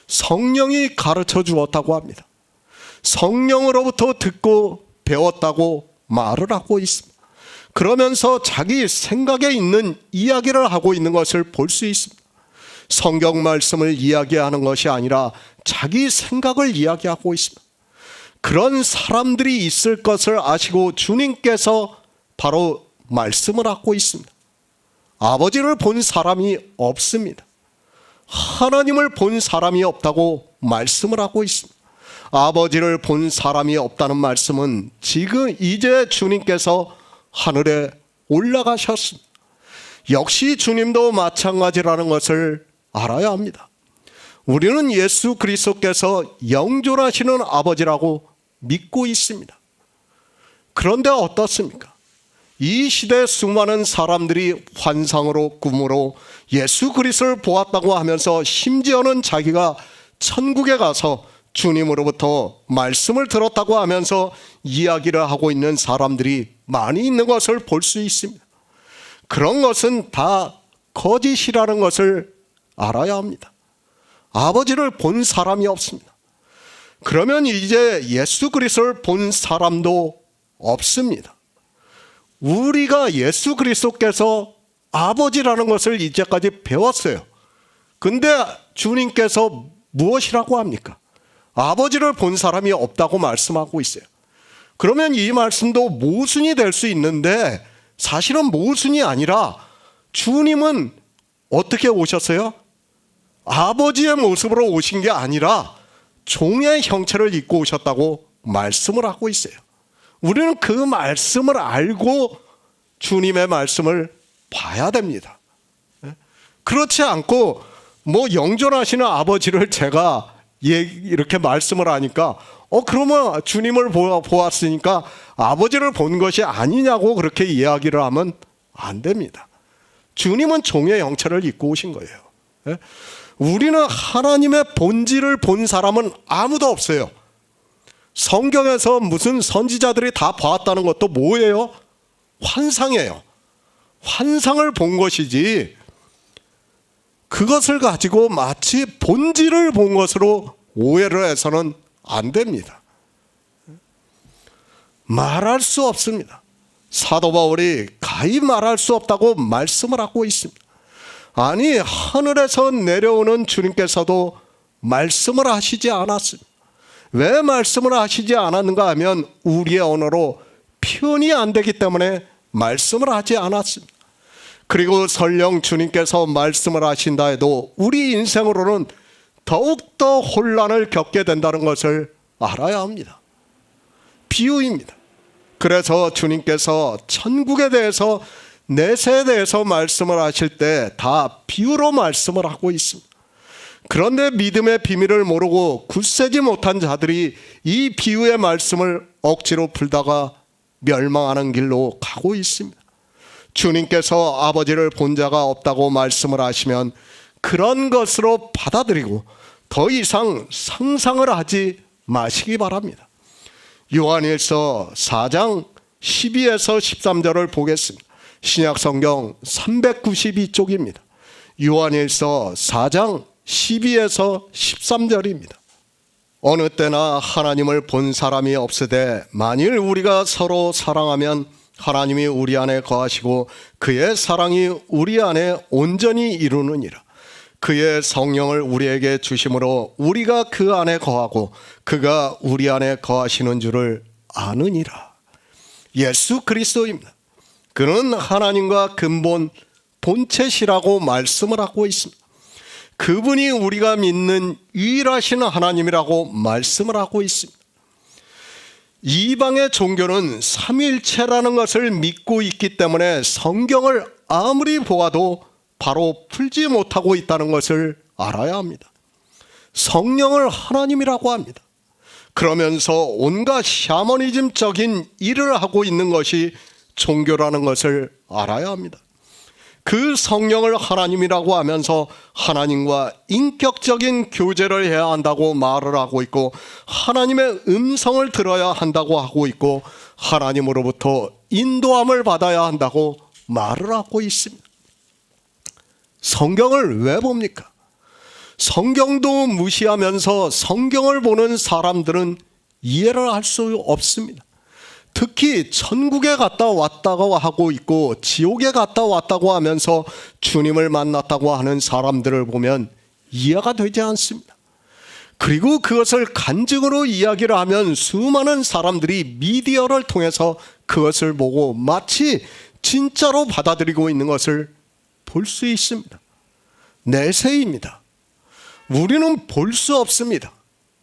성령이 가르쳐 주었다고 합니다. 성령으로부터 듣고 배웠다고 말을 하고 있습니다. 그러면서 자기 생각에 있는 이야기를 하고 있는 것을 볼 수 있습니다. 성경 말씀을 이야기하는 것이 아니라 자기 생각을 이야기하고 있습니다. 그런 사람들이 있을 것을 아시고 주님께서 바로 말씀을 하고 있습니다. 아버지를 본 사람이 없습니다. 하나님을 본 사람이 없다고 말씀을 하고 있습니다. 아버지를 본 사람이 없다는 말씀은 지금 이제 주님께서 하늘에 올라가셨습니다. 역시 주님도 마찬가지라는 것을 알아야 합니다. 우리는 예수 그리스도께서 영존하시는 아버지라고 믿고 있습니다. 그런데 어떻습니까? 이 시대 수많은 사람들이 환상으로 꿈으로 예수 그리스도를 보았다고 하면서 심지어는 자기가 천국에 가서 주님으로부터 말씀을 들었다고 하면서 이야기를 하고 있는 사람들이 많이 있는 것을 볼 수 있습니다. 그런 것은 다 거짓이라는 것을 알아야 합니다. 아버지를 본 사람이 없습니다. 그러면 이제 예수 그리스도를 본 사람도 없습니다. 우리가 예수 그리스도께서 아버지라는 것을 이제까지 배웠어요. 근데 주님께서 무엇이라고 합니까? 아버지를 본 사람이 없다고 말씀하고 있어요. 그러면 이 말씀도 모순이 될 수 있는데 사실은 모순이 아니라 주님은 어떻게 오셨어요? 아버지의 모습으로 오신 게 아니라 종의 형체를 입고 오셨다고 말씀을 하고 있어요. 우리는 그 말씀을 알고 주님의 말씀을 봐야 됩니다. 그렇지 않고 영존하시는 아버지를 제가 이렇게 말씀을 하니까 그러면 주님을 보았으니까 아버지를 본 것이 아니냐고 그렇게 이야기를 하면 안 됩니다. 주님은 종의 형체를 입고 오신 거예요. 우리는 하나님의 본질을 본 사람은 아무도 없어요. 성경에서 무슨 선지자들이 다 보았다는 것도 뭐예요? 환상이에요. 환상을 본 것이지 그것을 가지고 마치 본질을 본 것으로 오해를 해서는 안 됩니다. 말할 수 없습니다. 사도 바울이 가히 말할 수 없다고 말씀을 하고 있습니다. 아니, 하늘에서 내려오는 주님께서도 말씀을 하시지 않았습니다. 왜 말씀을 하시지 않았는가 하면 우리의 언어로 표현이 안 되기 때문에 말씀을 하지 않았습니다. 그리고 설령 주님께서 말씀을 하신다 해도 우리 인생으로는 더욱더 혼란을 겪게 된다는 것을 알아야 합니다. 비유입니다. 그래서 주님께서 천국에 대해서 내세에 대해서 말씀을 하실 때 다 비유로 말씀을 하고 있습니다. 그런데 믿음의 비밀을 모르고 굳세지 못한 자들이 이 비유의 말씀을 억지로 풀다가 멸망하는 길로 가고 있습니다. 주님께서 아버지를 본 자가 없다고 말씀을 하시면 그런 것으로 받아들이고 더 이상 상상을 하지 마시기 바랍니다. 요한일서 4장 12에서 13절을 보겠습니다. 신약성경 392쪽입니다. 요한일서 4장 12에서 13절입니다. 어느 때나 하나님을 본 사람이 없으되 만일 우리가 서로 사랑하면 하나님이 우리 안에 거하시고 그의 사랑이 우리 안에 온전히 이루느니라. 그의 성령을 우리에게 주심으로 우리가 그 안에 거하고 그가 우리 안에 거하시는 줄을 아느니라. 예수 그리스도입니다. 그는 하나님과 근본 본체시라고 말씀을 하고 있습니다. 그분이 우리가 믿는 유일하신 하나님이라고 말씀을 하고 있습니다. 이방의 종교는 삼위일체라는 것을 믿고 있기 때문에 성경을 아무리 보아도 바로 풀지 못하고 있다는 것을 알아야 합니다. 성령을 하나님이라고 합니다. 그러면서 온갖 샤머니즘적인 일을 하고 있는 것이 종교라는 것을 알아야 합니다. 그 성령을 하나님이라고 하면서 하나님과 인격적인 교제를 해야 한다고 말을 하고 있고, 하나님의 음성을 들어야 한다고 하고 있고, 하나님으로부터 인도함을 받아야 한다고 말을 하고 있습니다. 성경을 왜 봅니까? 성경도 무시하면서 성경을 보는 사람들은 이해를 할 수 없습니다. 특히 천국에 갔다 왔다고 하고 있고 지옥에 갔다 왔다고 하면서 주님을 만났다고 하는 사람들을 보면 이해가 되지 않습니다. 그리고 그것을 간증으로 이야기를 하면 수많은 사람들이 미디어를 통해서 그것을 보고 마치 진짜로 받아들이고 있는 것을 볼 수 있습니다. 내세입니다. 우리는 볼 수 없습니다.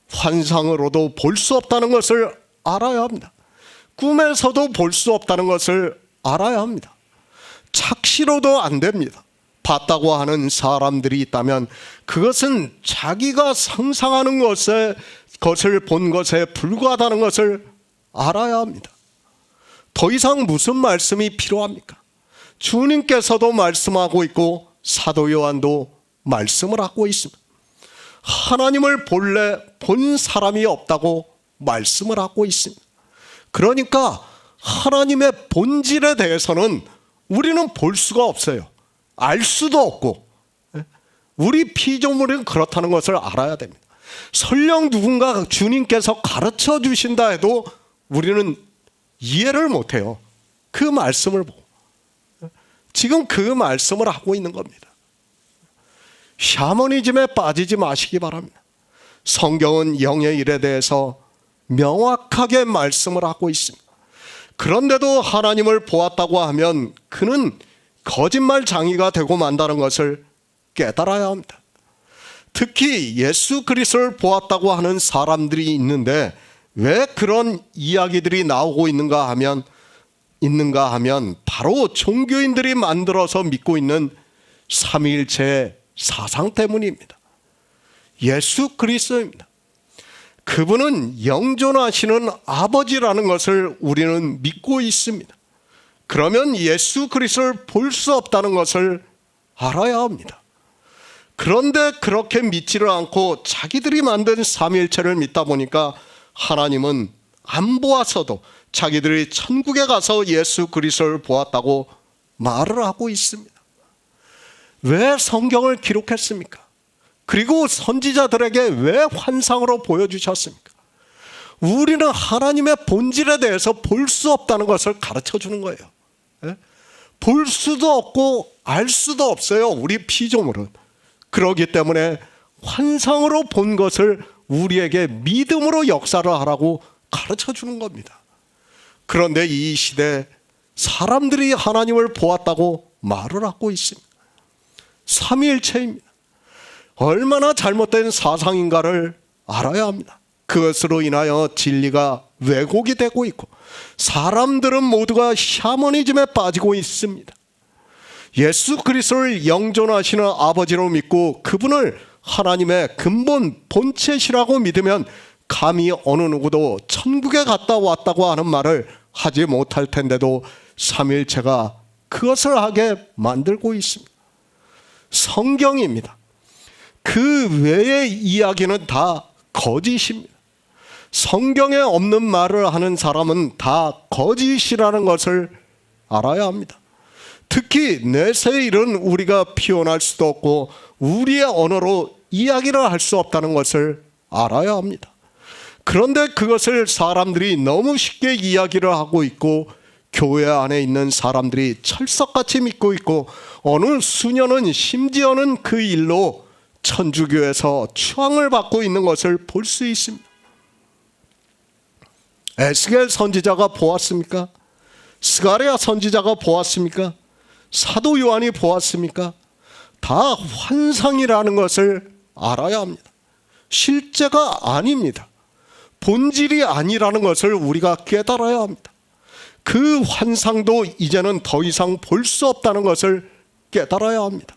환상으로도 볼 수 없다는 것을 알아야 합니다. 꿈에서도 볼 수 없다는 것을 알아야 합니다. 착시로도 안 됩니다. 봤다고 하는 사람들이 있다면 그것은 자기가 상상하는 것을 본 것에 불과하다는 것을 알아야 합니다. 더 이상 무슨 말씀이 필요합니까? 주님께서도 말씀하고 있고 사도 요한도 말씀을 하고 있습니다. 하나님을 본래 본 사람이 없다고 말씀을 하고 있습니다. 그러니까 하나님의 본질에 대해서는 우리는 볼 수가 없어요. 알 수도 없고, 우리 피조물은 그렇다는 것을 알아야 됩니다. 설령 누군가 주님께서 가르쳐 주신다 해도 우리는 이해를 못해요. 그 말씀을 보고. 지금 그 말씀을 하고 있는 겁니다. 샤머니즘에 빠지지 마시기 바랍니다. 성경은 영의 일에 대해서 명확하게 말씀을 하고 있습니다. 그런데도 하나님을 보았다고 하면 그는 거짓말장이가 되고 만다는 것을 깨달아야 합니다. 특히 예수 그리스도를 보았다고 하는 사람들이 있는데 왜 그런 이야기들이 나오고 있는가 하면 바로 종교인들이 만들어서 믿고 있는 삼위일체의 사상 때문입니다. 예수 그리스도입니다. 그분은 영존하시는 아버지라는 것을 우리는 믿고 있습니다. 그러면 예수 그리스도를 볼 수 없다는 것을 알아야 합니다. 그런데 그렇게 믿지를 않고 자기들이 만든 삼위일체를 믿다 보니까 하나님은 안 보았어도 자기들이 천국에 가서 예수 그리스도를 보았다고 말을 하고 있습니다. 왜 성경을 기록했습니까? 그리고 선지자들에게 왜 환상으로 보여주셨습니까? 우리는 하나님의 본질에 대해서 볼 수 없다는 것을 가르쳐 주는 거예요. 볼 수도 없고 알 수도 없어요. 우리 피조물은. 그렇기 때문에 환상으로 본 것을 우리에게 믿음으로 역사를 하라고 가르쳐 주는 겁니다. 그런데 이 시대에 사람들이 하나님을 보았다고 말을 하고 있습니다. 삼위일체입니다. 얼마나 잘못된 사상인가를 알아야 합니다. 그것으로 인하여 진리가 왜곡이 되고 있고 사람들은 모두가 샤머니즘에 빠지고 있습니다. 예수 그리스도를 영존하시는 아버지로 믿고 그분을 하나님의 근본 본체시라고 믿으면 감히 어느 누구도 천국에 갔다 왔다고 하는 말을 하지 못할 텐데도 삼위일체가 그것을 하게 만들고 있습니다. 성경입니다. 그 외의 이야기는 다 거짓입니다. 성경에 없는 말을 하는 사람은 다 거짓이라는 것을 알아야 합니다. 특히 내세의 일은 우리가 표현할 수도 없고 우리의 언어로 이야기를 할 수 없다는 것을 알아야 합니다. 그런데 그것을 사람들이 너무 쉽게 이야기를 하고 있고 교회 안에 있는 사람들이 철석같이 믿고 있고 어느 수년은 심지어는 그 일로 천주교에서 추앙을 받고 있는 것을 볼 수 있습니다. 에스겔 선지자가 보았습니까? 스가랴 선지자가 보았습니까? 사도 요한이 보았습니까? 다 환상이라는 것을 알아야 합니다. 실제가 아닙니다. 본질이 아니라는 것을 우리가 깨달아야 합니다. 그 환상도 이제는 더 이상 볼 수 없다는 것을 깨달아야 합니다.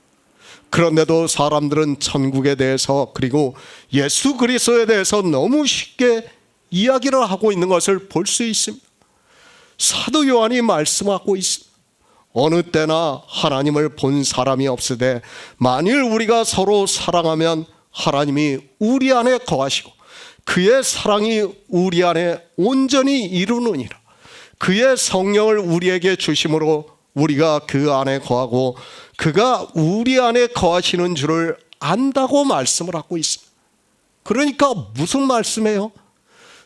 그런데도 사람들은 천국에 대해서 그리고 예수 그리스도에 대해서 너무 쉽게 이야기를 하고 있는 것을 볼 수 있습니다. 사도 요한이 말씀하고 있습니다. 어느 때나 하나님을 본 사람이 없으되 만일 우리가 서로 사랑하면 하나님이 우리 안에 거하시고 그의 사랑이 우리 안에 온전히 이루느니라. 그의 성령을 우리에게 주심으로 우리가 그 안에 거하고 그가 우리 안에 거하시는 줄을 안다고 말씀을 하고 있습니다. 그러니까 무슨 말씀이에요?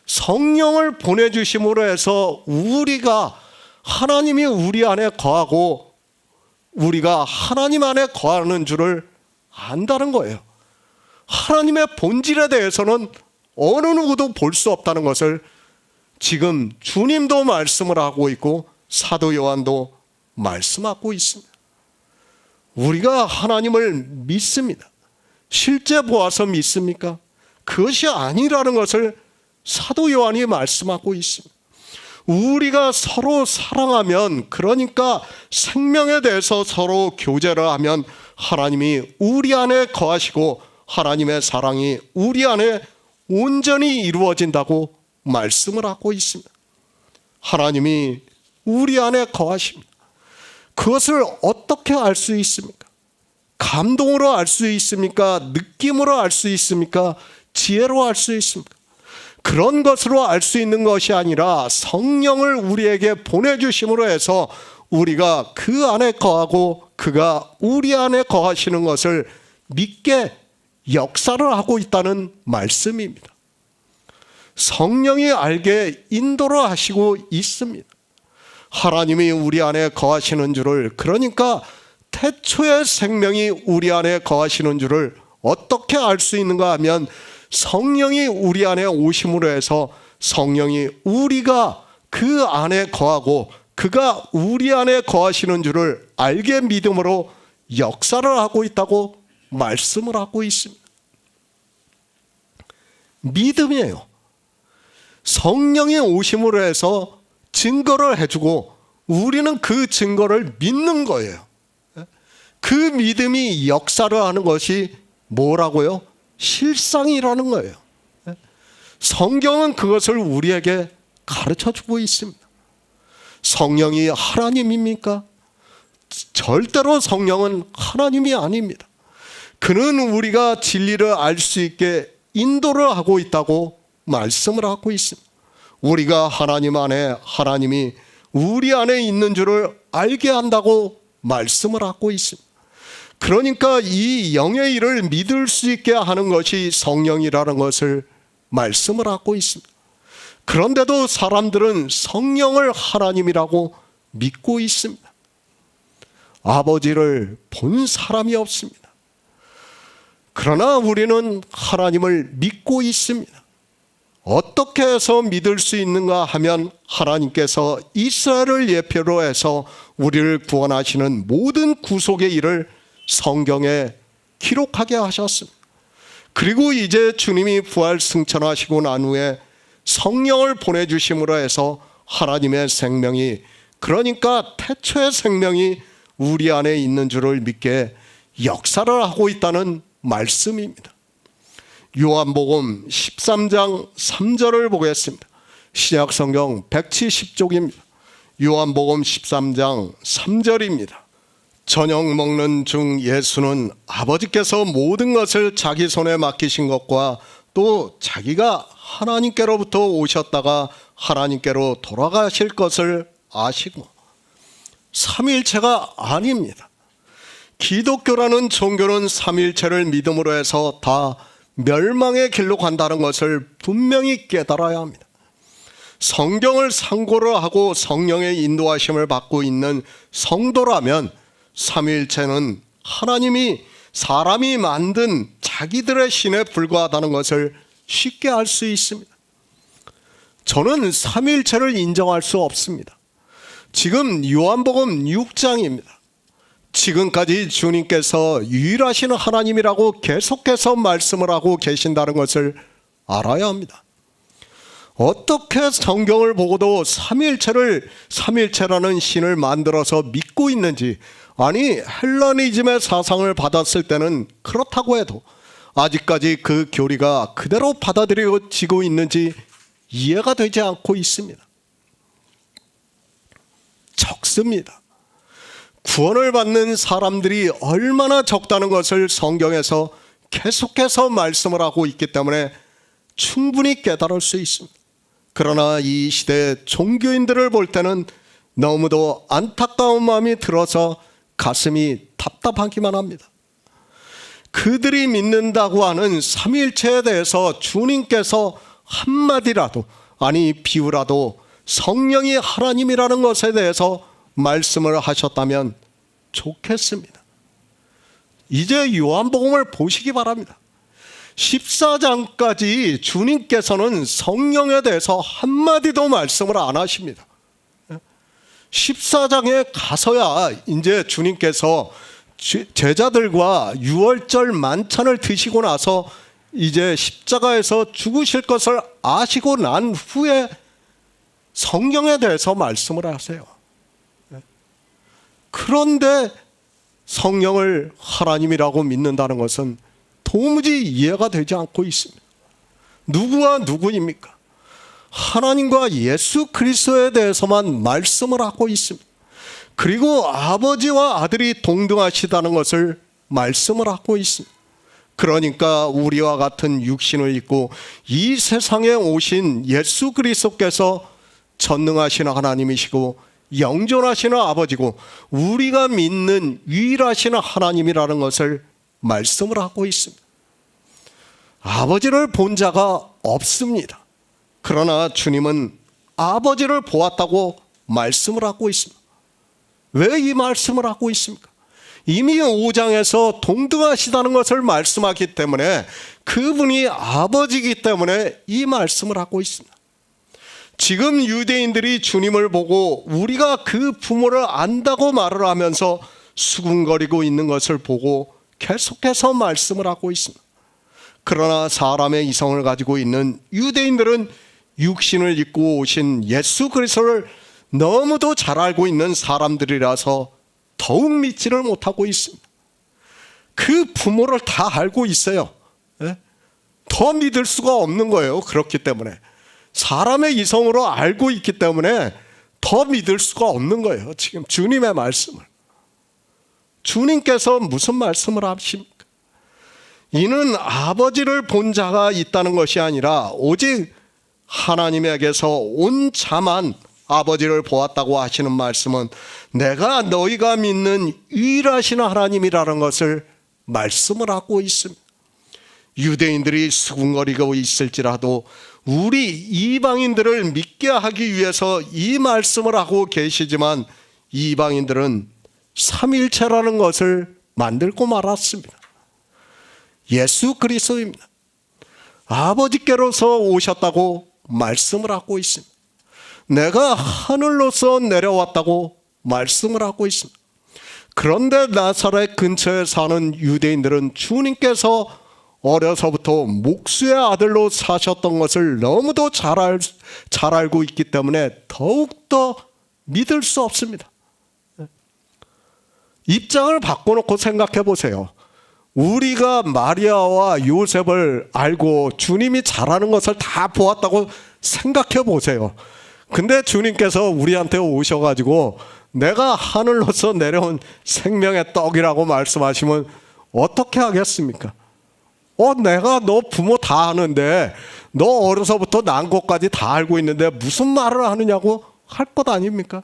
성령을 보내주심으로 해서 우리가 하나님이 우리 안에 거하고 우리가 하나님 안에 거하는 줄을 안다는 거예요. 하나님의 본질에 대해서는 어느 누구도 볼 수 없다는 것을 지금 주님도 말씀을 하고 있고 사도 요한도 말씀하고 있습니다. 우리가 하나님을 믿습니다. 실제 보아서 믿습니까? 그것이 아니라는 것을 사도 요한이 말씀하고 있습니다. 우리가 서로 사랑하면, 그러니까 생명에 대해서 서로 교제를 하면 하나님이 우리 안에 거하시고 하나님의 사랑이 우리 안에 온전히 이루어진다고 말씀을 하고 있습니다. 하나님이 우리 안에 거하십니다. 그것을 어떻게 알 수 있습니까? 감동으로 알 수 있습니까? 느낌으로 알 수 있습니까? 지혜로 알 수 있습니까? 그런 것으로 알 수 있는 것이 아니라 성령을 우리에게 보내주심으로 해서 우리가 그 안에 거하고 그가 우리 안에 거하시는 것을 믿게 역사를 하고 있다는 말씀입니다. 성령이 알게 인도를 하시고 있습니다. 하나님이 우리 안에 거하시는 줄을, 그러니까 태초의 생명이 우리 안에 거하시는 줄을 어떻게 알 수 있는가 하면 성령이 우리 안에 오심으로 해서 성령이 우리가 그 안에 거하고 그가 우리 안에 거하시는 줄을 알게 믿음으로 역사를 하고 있다고 말씀을 하고 있습니다. 믿음이에요. 성령이 오심으로 해서 증거를 해주고 우리는 그 증거를 믿는 거예요. 그 믿음이 역사를 하는 것이 뭐라고요? 실상이라는 거예요. 성경은 그것을 우리에게 가르쳐주고 있습니다. 성령이 하나님입니까? 절대로 성령은 하나님이 아닙니다. 그는 우리가 진리를 알 수 있게 인도를 하고 있다고 말씀을 하고 있습니다. 우리가 하나님 안에, 하나님이 우리 안에 있는 줄을 알게 한다고 말씀을 하고 있습니다. 그러니까 이 영의 일을 믿을 수 있게 하는 것이 성령이라는 것을 말씀을 하고 있습니다. 그런데도 사람들은 성령을 하나님이라고 믿고 있습니다. 아버지를 본 사람이 없습니다. 그러나 우리는 하나님을 믿고 있습니다. 어떻게 해서 믿을 수 있는가 하면 하나님께서 이스라엘을 예표로 해서 우리를 구원하시는 모든 구속의 일을 성경에 기록하게 하셨습니다. 그리고 이제 주님이 부활 승천하시고 난 후에 성령을 보내주심으로 해서 하나님의 생명이, 그러니까 태초의 생명이 우리 안에 있는 줄을 믿게 역사를 하고 있다는 말씀입니다. 요한복음 13장 3절을 보겠습니다. 신약성경 170쪽입니다. 요한복음 13장 3절입니다. 저녁 먹는 중 예수는 아버지께서 모든 것을 자기 손에 맡기신 것과 또 자기가 하나님께로부터 오셨다가 하나님께로 돌아가실 것을 아시고, 삼위일체가 아닙니다. 기독교라는 종교는 삼위일체를 믿음으로 해서 다 멸망의 길로 간다는 것을 분명히 깨달아야 합니다. 성경을 상고를 하고 성령의 인도하심을 받고 있는 성도라면 삼위일체는 하나님이 사람이 만든 자기들의 신에 불과하다는 것을 쉽게 알 수 있습니다. 저는 삼위일체를 인정할 수 없습니다. 지금 요한복음 6장입니다. 지금까지 주님께서 유일하신 하나님이라고 계속해서 말씀을 하고 계신다는 것을 알아야 합니다. 어떻게 성경을 보고도 삼위일체라는 신을 만들어서 믿고 있는지, 아니 헬레니즘의 사상을 받았을 때는 그렇다고 해도 아직까지 그 교리가 그대로 받아들여지고 있는지 이해가 되지 않고 있습니다. 적습니다. 구원을 받는 사람들이 얼마나 적다는 것을 성경에서 계속해서 말씀을 하고 있기 때문에 충분히 깨달을 수 있습니다. 그러나 이 시대 종교인들을 볼 때는 너무도 안타까운 마음이 들어서 가슴이 답답하기만 합니다. 그들이 믿는다고 하는 삼위일체에 대해서 주님께서 한마디라도, 아니 비유라도 성령이 하나님이라는 것에 대해서 말씀을 하셨다면 좋겠습니다. 이제 요한복음을 보시기 바랍니다. 14장까지 주님께서는 성령에 대해서 한마디도 말씀을 안 하십니다. 14장에 가서야 이제 주님께서 제자들과 유월절 만찬을 드시고 나서 이제 십자가에서 죽으실 것을 아시고 난 후에 성령에 대해서 말씀을 하세요. 그런데 성령을 하나님이라고 믿는다는 것은 도무지 이해가 되지 않고 있습니다. 누구와 누구입니까? 하나님과 예수 그리스도에 대해서만 말씀을 하고 있습니다. 그리고 아버지와 아들이 동등하시다는 것을 말씀을 하고 있습니다. 그러니까 우리와 같은 육신을 입고 이 세상에 오신 예수 그리스도께서 전능하신 하나님이시고 영존하시는 아버지고 우리가 믿는 유일하신 하나님이라는 것을 말씀을 하고 있습니다. 아버지를 본 자가 없습니다. 그러나 주님은 아버지를 보았다고 말씀을 하고 있습니다. 왜 이 말씀을 하고 있습니까? 이미 5장에서 동등하시다는 것을 말씀하기 때문에 그분이 아버지이기 때문에 이 말씀을 하고 있습니다. 지금 유대인들이 주님을 보고 우리가 그 부모를 안다고 말을 하면서 수군거리고 있는 것을 보고 계속해서 말씀을 하고 있습니다. 그러나 사람의 이성을 가지고 있는 유대인들은 육신을 입고 오신 예수 그리스도를 너무도 잘 알고 있는 사람들이라서 더욱 믿지를 못하고 있습니다. 그 부모를 다 알고 있어요. 더 믿을 수가 없는 거예요. 그렇기 때문에 사람의 이성으로 알고 있기 때문에 더 믿을 수가 없는 거예요. 지금 주님의 말씀을. 주님께서 무슨 말씀을 하십니까? 이는 아버지를 본 자가 있다는 것이 아니라 오직 하나님에게서 온 자만 아버지를 보았다고 하시는 말씀은 내가 너희가 믿는 유일하신 하나님이라는 것을 말씀을 하고 있습니다. 유대인들이 수군거리고 있을지라도 우리 이방인들을 믿게 하기 위해서 이 말씀을 하고 계시지만 이방인들은 삼일체라는 것을 만들고 말았습니다. 예수 그리스도입니다. 아버지께로서 오셨다고 말씀을 하고 있습니다. 내가 하늘로서 내려왔다고 말씀을 하고 있습니다. 그런데 나사렛 근처에 사는 유대인들은 주님께서 어려서부터 목수의 아들로 사셨던 것을 너무도 잘 알고 있기 때문에 더욱더 믿을 수 없습니다. 입장을 바꿔놓고 생각해 보세요. 우리가 마리아와 요셉을 알고 주님이 잘하는 것을 다 보았다고 생각해 보세요. 근데 주님께서 우리한테 오셔가지고 내가 하늘로서 내려온 생명의 떡이라고 말씀하시면 어떻게 하겠습니까? 내가 너 부모 다 아는데 너 어려서부터 난 것까지 다 알고 있는데 무슨 말을 하느냐고 할 것 아닙니까?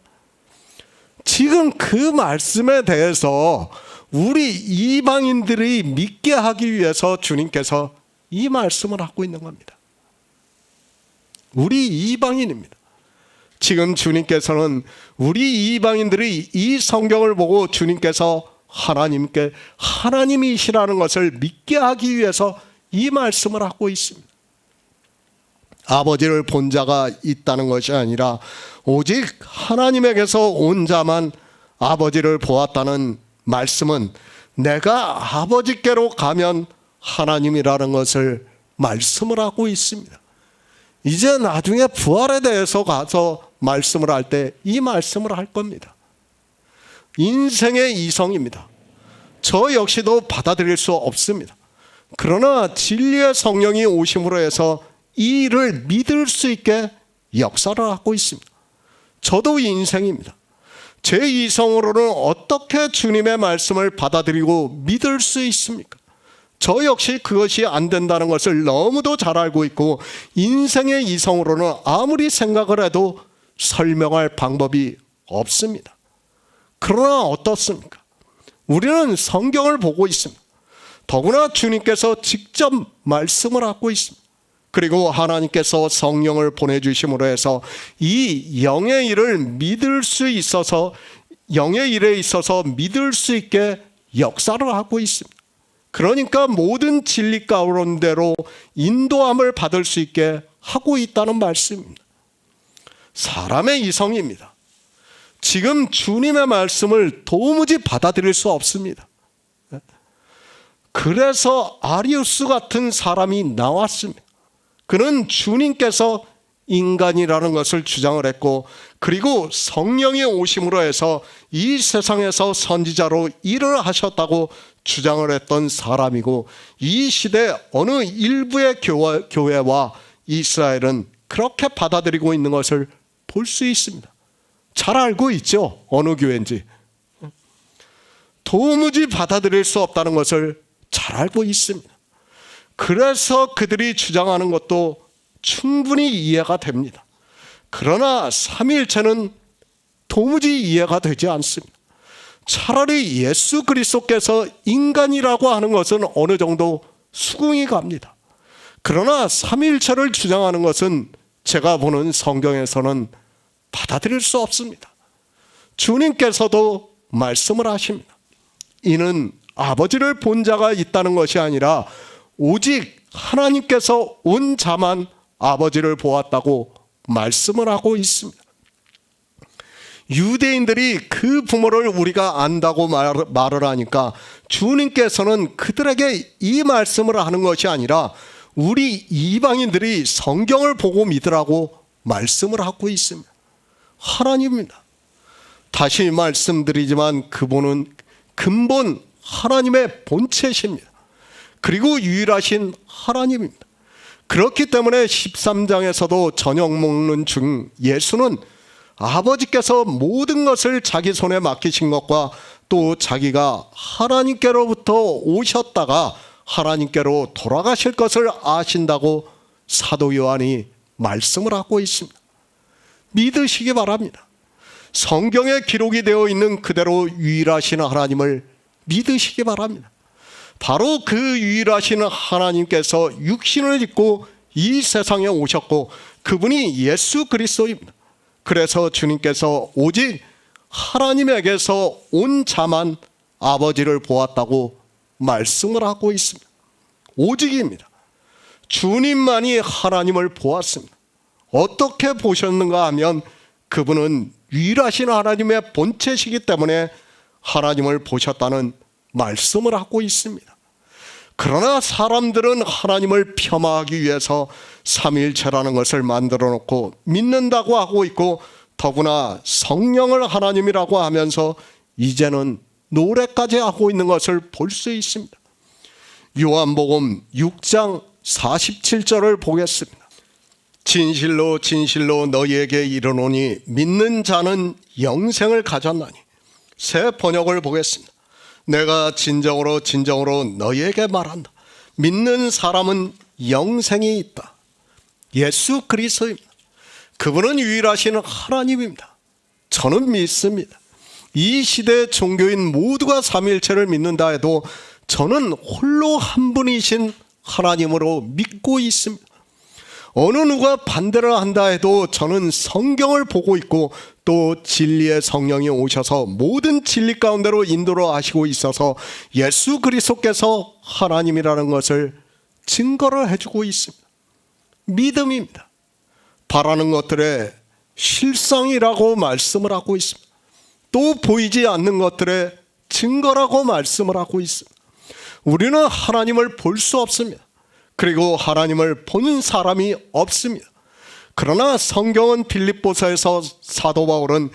지금 그 말씀에 대해서 우리 이방인들이 믿게 하기 위해서 주님께서 이 말씀을 하고 있는 겁니다. 우리 이방인입니다. 지금 주님께서는 우리 이방인들이 이 성경을 보고 주님께서 하나님이시라는 것을 믿게 하기 위해서 이 말씀을 하고 있습니다. 아버지를 본 자가 있다는 것이 아니라 오직 하나님에게서 온 자만 아버지를 보았다는 말씀은 내가 아버지께로 가면 하나님이라는 것을 말씀을 하고 있습니다. 이제 나중에 부활에 대해서 가서 말씀을 할 때 이 말씀을 할 겁니다. 인생의 이성입니다. 저 역시도 받아들일 수 없습니다. 그러나 진리의 성령이 오심으로 해서 이 일을 믿을 수 있게 역사를 하고 있습니다. 저도 인생입니다. 제 이성으로는 어떻게 주님의 말씀을 받아들이고 믿을 수 있습니까? 저 역시 그것이 안 된다는 것을 너무도 잘 알고 있고 인생의 이성으로는 아무리 생각을 해도 설명할 방법이 없습니다. 그러나 어떻습니까? 우리는 성경을 보고 있습니다. 더구나 주님께서 직접 말씀을 하고 있습니다. 그리고 하나님께서 성령을 보내주심으로 해서 이 영의 일을 믿을 수 있어서 영의 일에 있어서 믿을 수 있게 역사를 하고 있습니다. 그러니까 모든 진리 가운데로 인도함을 받을 수 있게 하고 있다는 말씀입니다. 사람의 이성입니다. 지금 주님의 말씀을 도무지 받아들일 수 없습니다. 그래서 아리우스 같은 사람이 나왔습니다. 그는 주님께서 인간이라는 것을 주장을 했고 그리고 성령이 오심으로 해서 이 세상에서 선지자로 일을 하셨다고 주장을 했던 사람이고 이 시대 어느 일부의 교회와 이스라엘은 그렇게 받아들이고 있는 것을 볼 수 있습니다. 잘 알고 있죠. 어느 교회인지. 도무지 받아들일 수 없다는 것을 잘 알고 있습니다. 그래서 그들이 주장하는 것도 충분히 이해가 됩니다. 그러나 삼위일체는 도무지 이해가 되지 않습니다. 차라리 예수 그리스도께서 인간이라고 하는 것은 어느 정도 수긍이 갑니다. 그러나 삼위일체를 주장하는 것은 제가 보는 성경에서는 받아들일 수 없습니다. 주님께서도 말씀을 하십니다. 이는 아버지를 본 자가 있다는 것이 아니라 오직 하나님께서 온 자만 아버지를 보았다고 말씀을 하고 있습니다. 유대인들이 그 부모를 우리가 안다고 말을 하니까 주님께서는 그들에게 이 말씀을 하는 것이 아니라 우리 이방인들이 성경을 보고 믿으라고 말씀을 하고 있습니다. 하나님입니다. 다시 말씀드리지만 그분은 근본 하나님의 본체십니다. 그리고 유일하신 하나님입니다. 그렇기 때문에 13장에서도 저녁 먹는 중 예수는 아버지께서 모든 것을 자기 손에 맡기신 것과 또 자기가 하나님께로부터 오셨다가 하나님께로 돌아가실 것을 아신다고 사도 요한이 말씀을 하고 있습니다. 믿으시기 바랍니다. 성경에 기록이 되어 있는 그대로 유일하신 하나님을 믿으시기 바랍니다. 바로 그 유일하신 하나님께서 육신을 입고 이 세상에 오셨고 그분이 예수 그리스도입니다. 그래서 주님께서 오직 하나님에게서 온 자만 아버지를 보았다고 말씀을 하고 있습니다. 오직입니다. 주님만이 하나님을 보았습니다. 어떻게 보셨는가 하면 그분은 유일하신 하나님의 본체시기 때문에 하나님을 보셨다는 말씀을 하고 있습니다. 그러나 사람들은 하나님을 폄하하기 위해서 삼위일체라는 것을 만들어 놓고 믿는다고 하고 있고 더구나 성령을 하나님이라고 하면서 이제는 노래까지 하고 있는 것을 볼 수 있습니다. 요한복음 6장 47절을 보겠습니다. 진실로 진실로 너희에게 이르노니 믿는 자는 영생을 가졌나니. 새 번역을 보겠습니다. 내가 진정으로 진정으로 너희에게 말한다. 믿는 사람은 영생이 있다. 예수 그리스도입니다. 그분은 유일하신 하나님입니다. 저는 믿습니다. 이 시대 종교인 모두가 삼위일체를 믿는다 해도 저는 홀로 한 분이신 하나님으로 믿고 있습니다. 어느 누가 반대를 한다 해도 저는 성경을 보고 있고 또 진리의 성령이 오셔서 모든 진리 가운데로 인도를 하시고 있어서 예수 그리스도께서 하나님이라는 것을 증거를 해주고 있습니다. 믿음입니다. 바라는 것들의 실상이라고 말씀을 하고 있습니다. 또 보이지 않는 것들의 증거라고 말씀을 하고 있습니다. 우리는 하나님을 볼 수 없습니다. 그리고 하나님을 보는 사람이 없습니다. 그러나 성경은 빌립보서에서 사도 바울은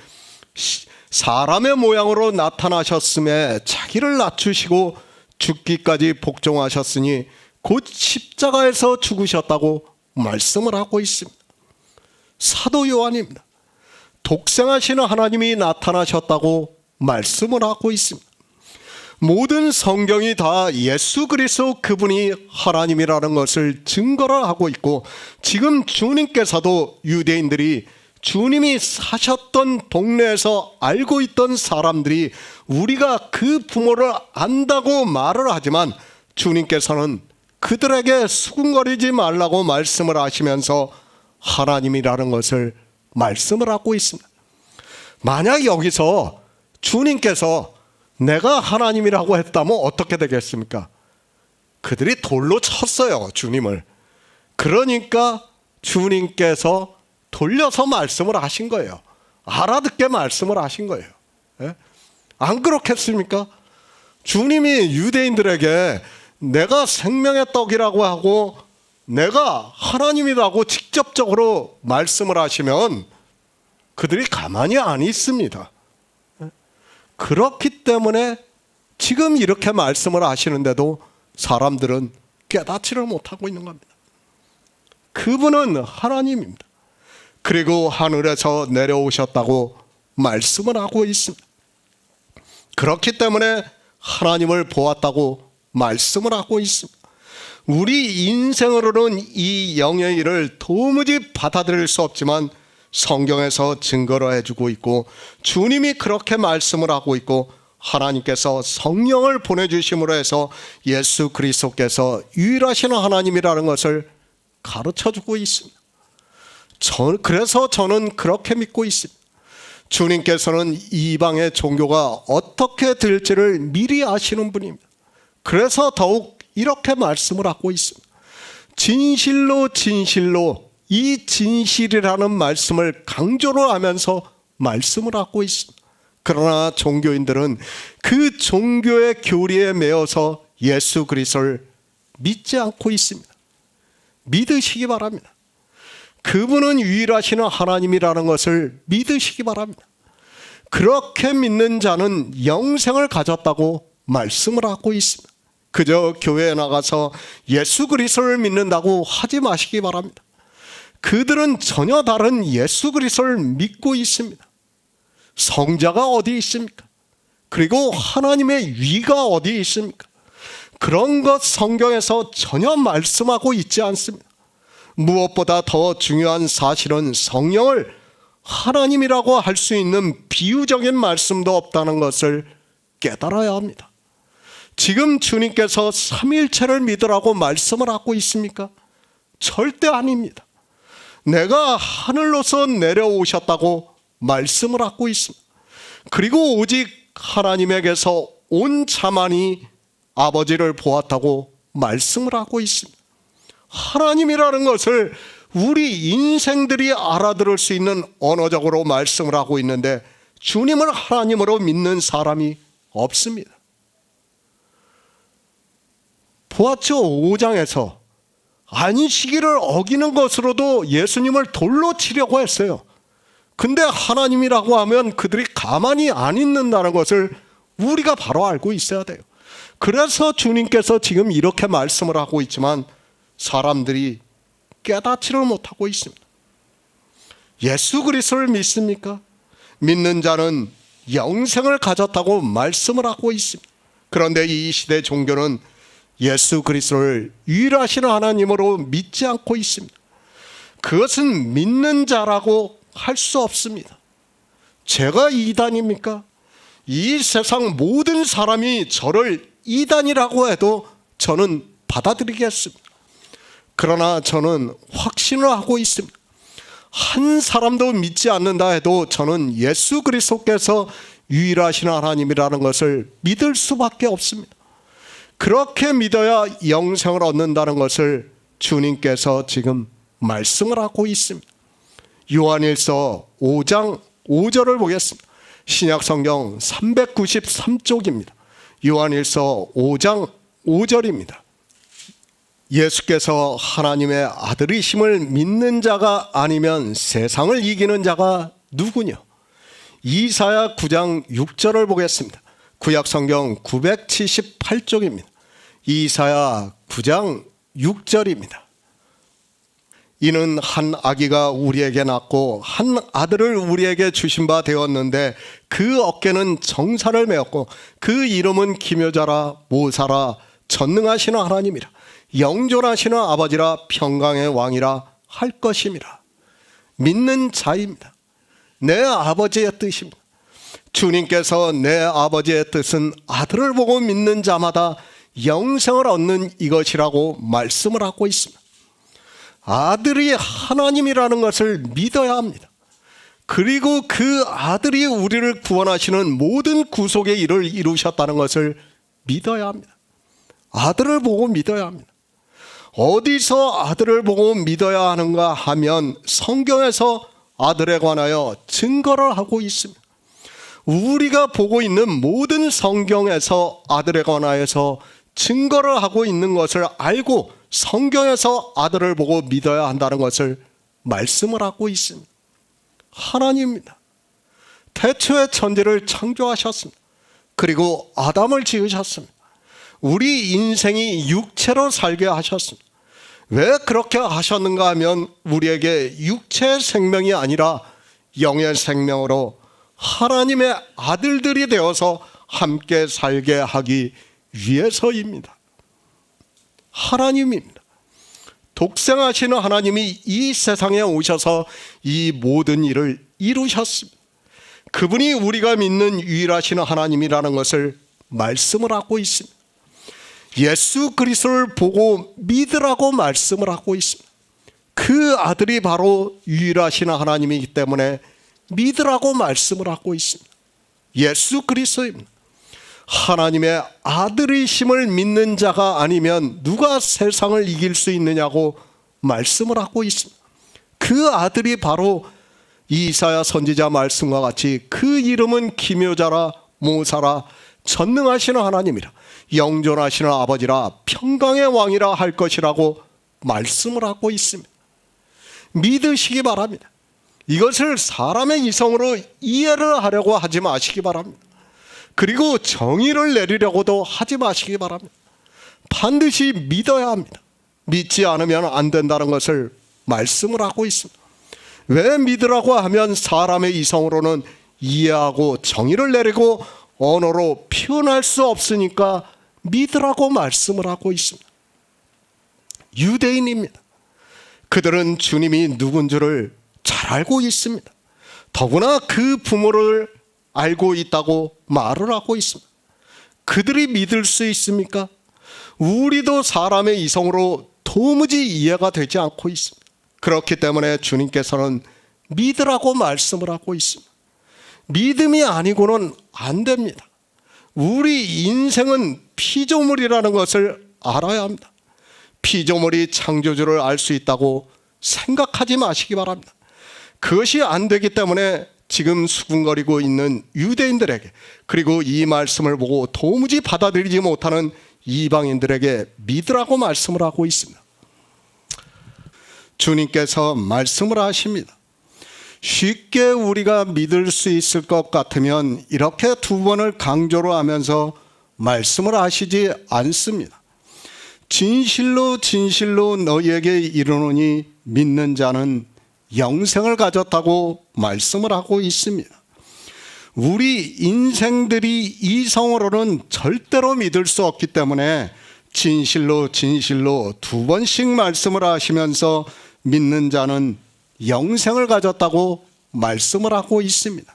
사람의 모양으로 나타나셨음에 자기를 낮추시고 죽기까지 복종하셨으니 곧 십자가에서 죽으셨다고 말씀을 하고 있습니다. 사도 요한입니다. 독생하시는 하나님이 나타나셨다고 말씀을 하고 있습니다. 모든 성경이 다 예수 그리스도 그분이 하나님이라는 것을 증거를 하고 있고, 지금 주님께서도 유대인들이 주님이 사셨던 동네에서 알고 있던 사람들이 우리가 그 부모를 안다고 말을 하지만 주님께서는 그들에게 수군거리지 말라고 말씀을 하시면서 하나님이라는 것을 말씀을 하고 있습니다. 만약 여기서 주님께서 내가 하나님이라고 했다면 어떻게 되겠습니까? 그들이 돌로 쳤어요, 주님을. 그러니까 주님께서 돌려서 말씀을 하신 거예요. 알아듣게 말씀을 하신 거예요. 예? 안 그렇겠습니까? 주님이 유대인들에게 내가 생명의 떡이라고 하고 내가 하나님이라고 직접적으로 말씀을 하시면 그들이 가만히 안 있습니다. 그렇기 때문에 지금 이렇게 말씀을 하시는데도 사람들은 깨닫지를 못하고 있는 겁니다. 그분은 하나님입니다. 그리고 하늘에서 내려오셨다고 말씀을 하고 있습니다. 그렇기 때문에 하나님을 보았다고 말씀을 하고 있습니다. 우리 인생으로는 이 영의 일을 도무지 받아들일 수 없지만 성경에서 증거를 해주고 있고, 주님이 그렇게 말씀을 하고 있고, 하나님께서 성령을 보내주심으로 해서 예수 그리스도께서 유일하신 하나님이라는 것을 가르쳐주고 있습니다. 그래서 저는 그렇게 믿고 있습니다. 주님께서는 이방의 종교가 어떻게 될지를 미리 아시는 분입니다. 그래서 더욱 이렇게 말씀을 하고 있습니다. 진실로 진실로, 이 진실이라는 말씀을 강조를 하면서 말씀을 하고 있습니다. 그러나 종교인들은 그 종교의 교리에 매여서 예수 그리스도를 믿지 않고 있습니다. 믿으시기 바랍니다. 그분은 유일하시는 하나님이라는 것을 믿으시기 바랍니다. 그렇게 믿는 자는 영생을 가졌다고 말씀을 하고 있습니다. 그저 교회에 나가서 예수 그리스도를 믿는다고 하지 마시기 바랍니다. 그들은 전혀 다른 예수 그리스도를 믿고 있습니다. 성자가 어디 있습니까? 그리고 하나님의 위가 어디 있습니까? 그런 것 성경에서 전혀 말씀하고 있지 않습니다. 무엇보다 더 중요한 사실은 성령을 하나님이라고 할 수 있는 비유적인 말씀도 없다는 것을 깨달아야 합니다. 지금 주님께서 삼위일체를 믿으라고 말씀을 하고 있습니까? 절대 아닙니다. 내가 하늘로서 내려오셨다고 말씀을 하고 있습니다. 그리고 오직 하나님에게서 온 자만이 아버지를 보았다고 말씀을 하고 있습니다. 하나님이라는 것을 우리 인생들이 알아들을 수 있는 언어적으로 말씀을 하고 있는데 주님을 하나님으로 믿는 사람이 없습니다. 보았죠? 5장에서 안식일을 어기는 것으로도 예수님을 돌로 치려고 했어요. 근데 하나님이라고 하면 그들이 가만히 안 있는다는 것을 우리가 바로 알고 있어야 돼요. 그래서 주님께서 지금 이렇게 말씀을 하고 있지만 사람들이 깨닫지를 못하고 있습니다. 예수 그리스도를 믿습니까? 믿는 자는 영생을 가졌다고 말씀을 하고 있습니다. 그런데 이 시대 종교는 예수 그리스도를 유일하신 하나님으로 믿지 않고 있습니다. 그것은 믿는 자라고 할 수 없습니다. 제가 이단입니까? 이 세상 모든 사람이 저를 이단이라고 해도 저는 받아들이겠습니다. 그러나 저는 확신을 하고 있습니다. 한 사람도 믿지 않는다 해도 저는 예수 그리스도께서 유일하신 하나님이라는 것을 믿을 수밖에 없습니다. 그렇게 믿어야 영생을 얻는다는 것을 주님께서 지금 말씀을 하고 있습니다. 요한일서 5장 5절을 보겠습니다. 신약성경 393쪽입니다. 요한일서 5장 5절입니다. 예수께서 하나님의 아들이심을 믿는 자가 아니면 세상을 이기는 자가 누구냐? 이사야 9장 6절을 보겠습니다. 구약성경 978쪽입니다. 이사야 9장 6절입니다. 이는 한 아기가 우리에게 낳고 한 아들을 우리에게 주신 바 되었는데 그 어깨는 정사를 메었고 그 이름은 기묘자라 모사라 전능하시는 하나님이라 영존하시는 아버지라 평강의 왕이라 할 것임이라. 믿는 자입니다. 내 아버지의 뜻입니다. 주님께서 내 아버지의 뜻은 아들을 보고 믿는 자마다 영생을 얻는 이것이라고 말씀을 하고 있습니다. 아들이 하나님이라는 것을 믿어야 합니다. 그리고 그 아들이 우리를 구원하시는 모든 구속의 일을 이루셨다는 것을 믿어야 합니다. 아들을 보고 믿어야 합니다. 어디서 아들을 보고 믿어야 하는가 하면 성경에서 아들에 관하여 증거를 하고 있습니다. 우리가 보고 있는 모든 성경에서 아들에 관하여서 증거를 하고 있는 것을 알고 성경에서 아들을 보고 믿어야 한다는 것을 말씀을 하고 있습니다. 하나님입니다. 태초에 천지를 창조하셨습니다. 그리고 아담을 지으셨습니다. 우리 인생이 육체로 살게 하셨습니다. 왜 그렇게 하셨는가 하면 우리에게 육체의 생명이 아니라 영의 생명으로 하나님의 아들들이 되어서 함께 살게 하기 위해서입니다. 하나님입니다. 독생하시는 하나님이 이 세상에 오셔서 이 모든 일을 이루셨습니다. 그분이 우리가 믿는 유일하신 하나님이라는 것을 말씀을 하고 있습니다. 예수 그리스도를 보고 믿으라고 말씀을 하고 있습니다. 그 아들이 바로 유일하신 하나님이기 때문에 믿으라고 말씀을 하고 있습니다. 예수 그리스도입니다. 하나님의 아들이심을 믿는 자가 아니면 누가 세상을 이길 수 있느냐고 말씀을 하고 있습니다. 그 아들이 바로 이사야 선지자 말씀과 같이 그 이름은 기묘자라 모사라 전능하시는 하나님이라 영존하시는 아버지라 평강의 왕이라 할 것이라고 말씀을 하고 있습니다. 믿으시기 바랍니다. 이것을 사람의 이성으로 이해를 하려고 하지 마시기 바랍니다. 그리고 정의를 내리려고도 하지 마시기 바랍니다. 반드시 믿어야 합니다. 믿지 않으면 안 된다는 것을 말씀을 하고 있습니다. 왜 믿으라고 하면 사람의 이성으로는 이해하고 정의를 내리고 언어로 표현할 수 없으니까 믿으라고 말씀을 하고 있습니다. 유대인입니다. 그들은 주님이 누군 줄을 잘 알고 있습니다. 더구나 그 부모를 알고 있다고 말을 하고 있습니다. 그들이 믿을 수 있습니까? 우리도 사람의 이성으로 도무지 이해가 되지 않고 있습니다. 그렇기 때문에 주님께서는 믿으라고 말씀을 하고 있습니다. 믿음이 아니고는 안 됩니다. 우리 인생은 피조물이라는 것을 알아야 합니다. 피조물이 창조주를 알 수 있다고 생각하지 마시기 바랍니다. 그것이 안 되기 때문에 지금 수군거리고 있는 유대인들에게 그리고 이 말씀을 보고 도무지 받아들이지 못하는 이방인들에게 믿으라고 말씀을 하고 있습니다. 주님께서 말씀을 하십니다. 쉽게 우리가 믿을 수 있을 것 같으면 이렇게 두 번을 강조로 하면서 말씀을 하시지 않습니다. 진실로 진실로 너희에게 이르노니 믿는 자는 영생을 가졌다고 말씀을 하고 있습니다. 우리 인생들이 이성으로는 절대로 믿을 수 없기 때문에 진실로 진실로 두 번씩 말씀을 하시면서 믿는 자는 영생을 가졌다고 말씀을 하고 있습니다.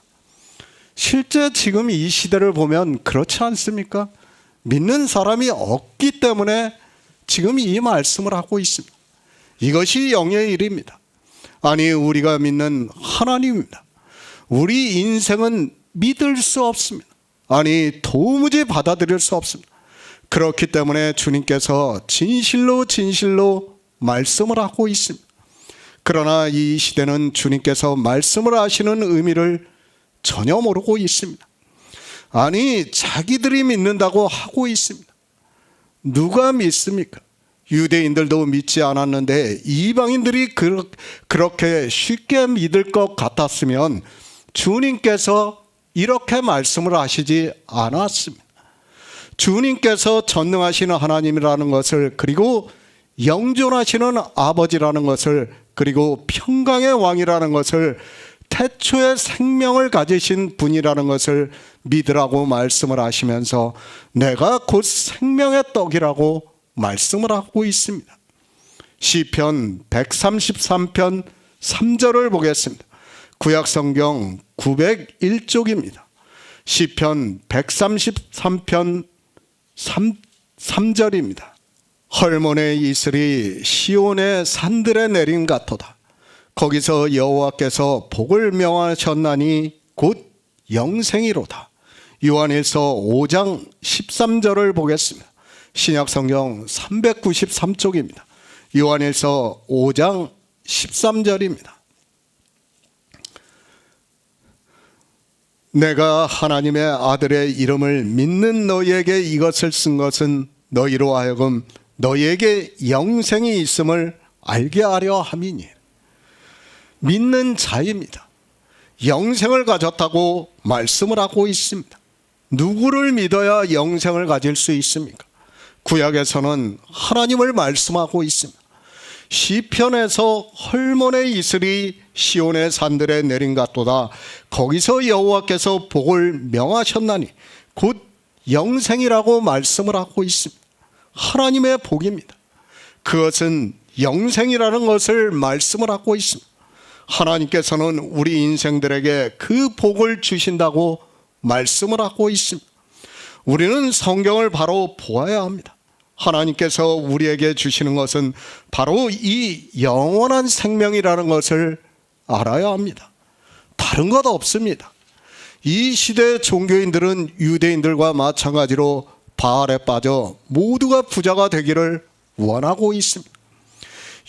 실제 지금 이 시대를 보면 그렇지 않습니까? 믿는 사람이 없기 때문에 지금 이 말씀을 하고 있습니다. 이것이 영의 일입니다. 아니, 우리가 믿는 하나님입니다. 우리 인생은 믿을 수 없습니다. 아니, 도무지 받아들일 수 없습니다. 그렇기 때문에 주님께서 진실로 진실로 말씀을 하고 있습니다. 그러나 이 시대는 주님께서 말씀을 하시는 의미를 전혀 모르고 있습니다. 아니, 자기들이 믿는다고 하고 있습니다. 누가 믿습니까? 유대인들도 믿지 않았는데 이방인들이 그렇게 쉽게 믿을 것 같았으면 주님께서 이렇게 말씀을 하시지 않았습니다. 주님께서 전능하시는 하나님이라는 것을, 그리고 영존하시는 아버지라는 것을, 그리고 평강의 왕이라는 것을, 태초에 생명을 가지신 분이라는 것을 믿으라고 말씀을 하시면서 내가 곧 생명의 떡이라고 말씀을 하고 있습니다. 시편 133편 3절을 보겠습니다. 구약성경 901쪽입니다. 시편 133편 3절입니다. 헐몬의 이슬이 시온의 산들에 내린 같도다. 거기서 여호와께서 복을 명하셨나니 곧 영생이로다. 요한일서 5장 13절을 보겠습니다. 신약성경 393쪽입니다. 요한일서 5장 13절입니다. 내가 하나님의 아들의 이름을 믿는 너희에게 이것을 쓴 것은 너희로 하여금 너희에게 영생이 있음을 알게 하려 함이니. 믿는 자입니다. 영생을 가졌다고 말씀을 하고 있습니다. 누구를 믿어야 영생을 가질 수 있습니까? 구약에서는 하나님을 말씀하고 있습니다. 시편에서 헐몬의 이슬이 시온의 산들에 내린 같도다. 거기서 여호와께서 복을 명하셨나니 곧 영생이라고 말씀을 하고 있습니다. 하나님의 복입니다. 그것은 영생이라는 것을 말씀을 하고 있습니다. 하나님께서는 우리 인생들에게 그 복을 주신다고 말씀을 하고 있습니다. 우리는 성경을 바로 보아야 합니다. 하나님께서 우리에게 주시는 것은 바로 이 영원한 생명이라는 것을 알아야 합니다. 다른 것 없습니다. 이 시대의 종교인들은 유대인들과 마찬가지로 바알에 빠져 모두가 부자가 되기를 원하고 있습니다.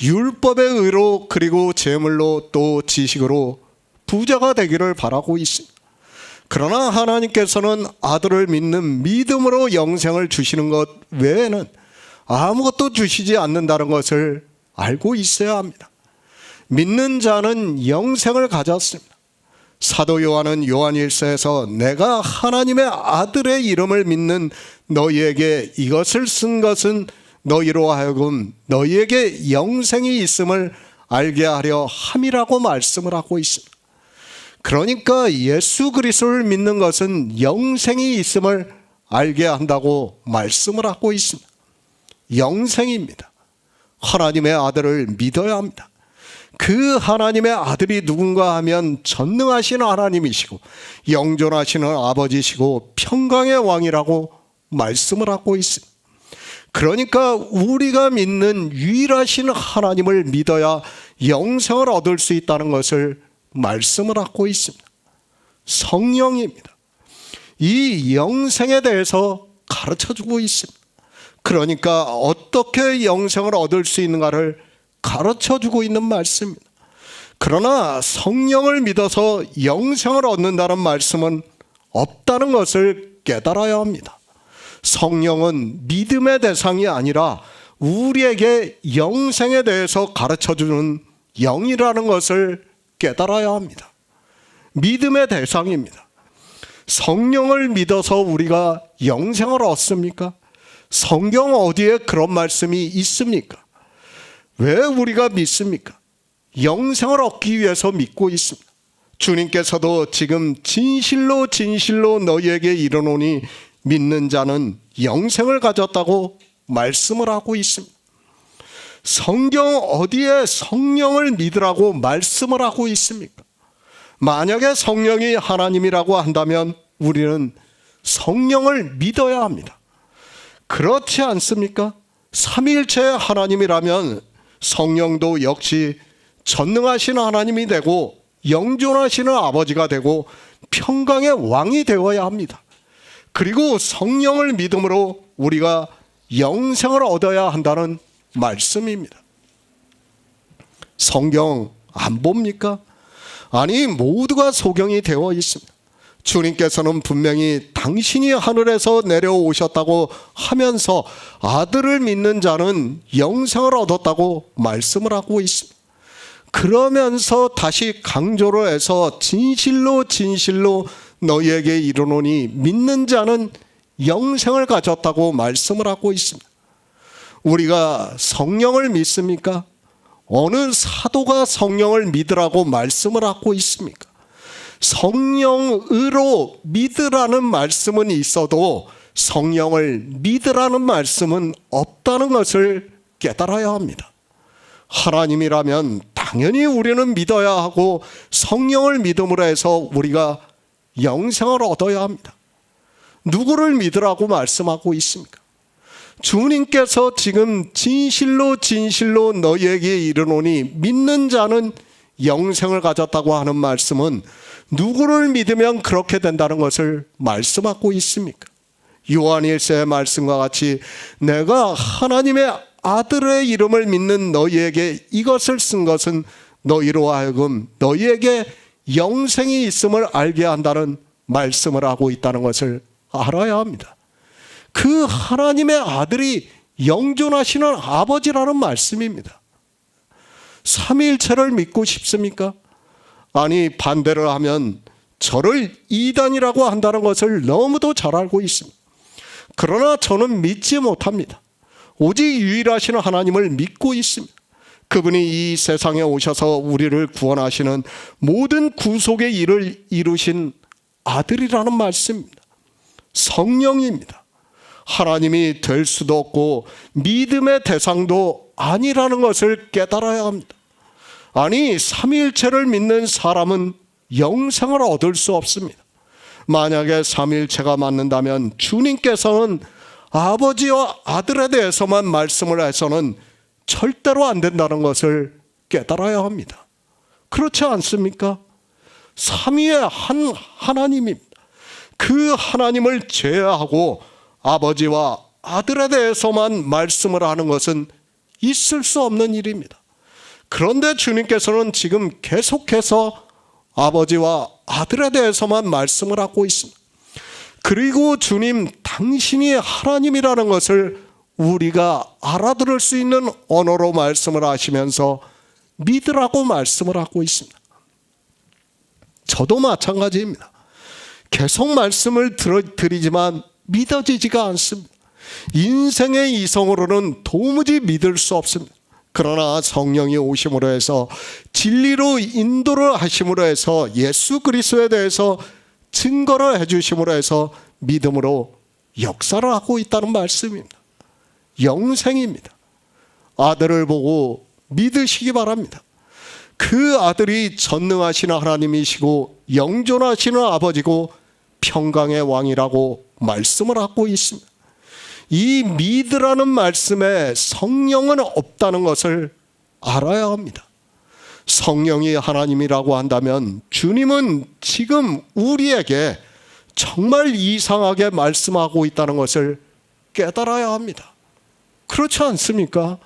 율법의 의로, 그리고 재물로, 또 지식으로 부자가 되기를 바라고 있습니다. 그러나 하나님께서는 아들을 믿는 믿음으로 영생을 주시는 것 외에는 아무것도 주시지 않는다는 것을 알고 있어야 합니다. 믿는 자는 영생을 가졌습니다. 사도 요한은 요한일서에서 내가 하나님의 아들의 이름을 믿는 너희에게 이것을 쓴 것은 너희로 하여금 너희에게 영생이 있음을 알게 하려 함이라고 말씀을 하고 있습니다. 그러니까 예수 그리스도를 믿는 것은 영생이 있음을 알게 한다고 말씀을 하고 있습니다. 영생입니다. 하나님의 아들을 믿어야 합니다. 그 하나님의 아들이 누군가 하면 전능하신 하나님이시고 영존하시는 아버지시고 평강의 왕이라고 말씀을 하고 있습니다. 그러니까 우리가 믿는 유일하신 하나님을 믿어야 영생을 얻을 수 있다는 것을 말씀을 하고 있습니다. 성령입니다. 이 영생에 대해서 가르쳐주고 있습니다. 그러니까 어떻게 영생을 얻을 수 있는가를 가르쳐주고 있는 말씀입니다. 그러나 성령을 믿어서 영생을 얻는다는 말씀은 없다는 것을 깨달아야 합니다. 성령은 믿음의 대상이 아니라 우리에게 영생에 대해서 가르쳐주는 영이라는 것을 깨달아야 합니다. 믿음의 대상입니다. 성령을 믿어서 우리가 영생을 얻습니까? 성경 어디에 그런 말씀이 있습니까? 왜 우리가 믿습니까? 영생을 얻기 위해서 믿고 있습니다. 주님께서도 지금 진실로 진실로 너희에게 이르노니 믿는 자는 영생을 가졌다고 말씀을 하고 있습니다. 성경 어디에 성령을 믿으라고 말씀을 하고 있습니까? 만약에 성령이 하나님이라고 한다면 우리는 성령을 믿어야 합니다. 그렇지 않습니까? 삼위일체의 하나님이라면 성령도 역시 전능하신 하나님이 되고 영존하시는 아버지가 되고 평강의 왕이 되어야 합니다. 그리고 성령을 믿음으로 우리가 영생을 얻어야 한다는 말씀입니다. 성경 안 봅니까? 아니, 모두가 소경이 되어 있습니다. 주님께서는 분명히 당신이 하늘에서 내려오셨다고 하면서 아들을 믿는 자는 영생을 얻었다고 말씀을 하고 있습니다. 그러면서 다시 강조를 해서 진실로 진실로 너희에게 이르노니 믿는 자는 영생을 가졌다고 말씀을 하고 있습니다. 우리가 성령을 믿습니까? 어느 사도가 성령을 믿으라고 말씀을 하고 있습니까? 성령으로 믿으라는 말씀은 있어도 성령을 믿으라는 말씀은 없다는 것을 깨달아야 합니다. 하나님이라면 당연히 우리는 믿어야 하고 성령을 믿음으로 해서 우리가 영생을 얻어야 합니다. 누구를 믿으라고 말씀하고 있습니까? 주님께서 지금 진실로 진실로 너희에게 이르노니 믿는 자는 영생을 가졌다고 하는 말씀은 누구를 믿으면 그렇게 된다는 것을 말씀하고 있습니까? 요한일서의 말씀과 같이 내가 하나님의 아들의 이름을 믿는 너희에게 이것을 쓴 것은 너희로 하여금 너희에게 영생이 있음을 알게 한다는 말씀을 하고 있다는 것을 알아야 합니다. 그 하나님의 아들이 영존하시는 아버지라는 말씀입니다. 삼위일체를 믿고 싶습니까? 아니, 반대를 하면 저를 이단이라고 한다는 것을 너무도 잘 알고 있습니다. 그러나 저는 믿지 못합니다. 오직 유일하신 하나님을 믿고 있습니다. 그분이 이 세상에 오셔서 우리를 구원하시는 모든 구속의 일을 이루신 아들이라는 말씀입니다. 성령입니다. 하나님이 될 수도 없고 믿음의 대상도 아니라는 것을 깨달아야 합니다. 아니, 삼위일체를 믿는 사람은 영생을 얻을 수 없습니다. 만약에 삼위일체가 맞는다면 주님께서는 아버지와 아들에 대해서만 말씀을 해서는 절대로 안 된다는 것을 깨달아야 합니다. 그렇지 않습니까? 삼위의 한 하나님입니다. 그 하나님을 제외하고 아버지와 아들에 대해서만 말씀을 하는 것은 있을 수 없는 일입니다. 그런데 주님께서는 지금 계속해서 아버지와 아들에 대해서만 말씀을 하고 있습니다. 그리고 주님 당신이 하나님이라는 것을 우리가 알아들을 수 있는 언어로 말씀을 하시면서 믿으라고 말씀을 하고 있습니다. 저도 마찬가지입니다. 계속 말씀을 드리지만 믿어지지가 않습니다. 인생의 이성으로는 도무지 믿을 수 없습니다. 그러나 성령이 오심으로 해서 진리로 인도를 하심으로 해서 예수 그리스도에 대해서 증거를 해주심으로 해서 믿음으로 역사를 하고 있다는 말씀입니다. 영생입니다. 아들을 보고 믿으시기 바랍니다. 그 아들이 전능하시는 하나님이시고 영존하시는 아버지고 평강의 왕이라고 말씀을 하고 있습니다. 이 믿으라는 말씀에 성령은 없다는 것을 알아야 합니다. 성령이 하나님이라고 한다면 주님은 지금 우리에게 정말 이상하게 말씀하고 있다는 것을 깨달아야 합니다. 그렇지 않습니까?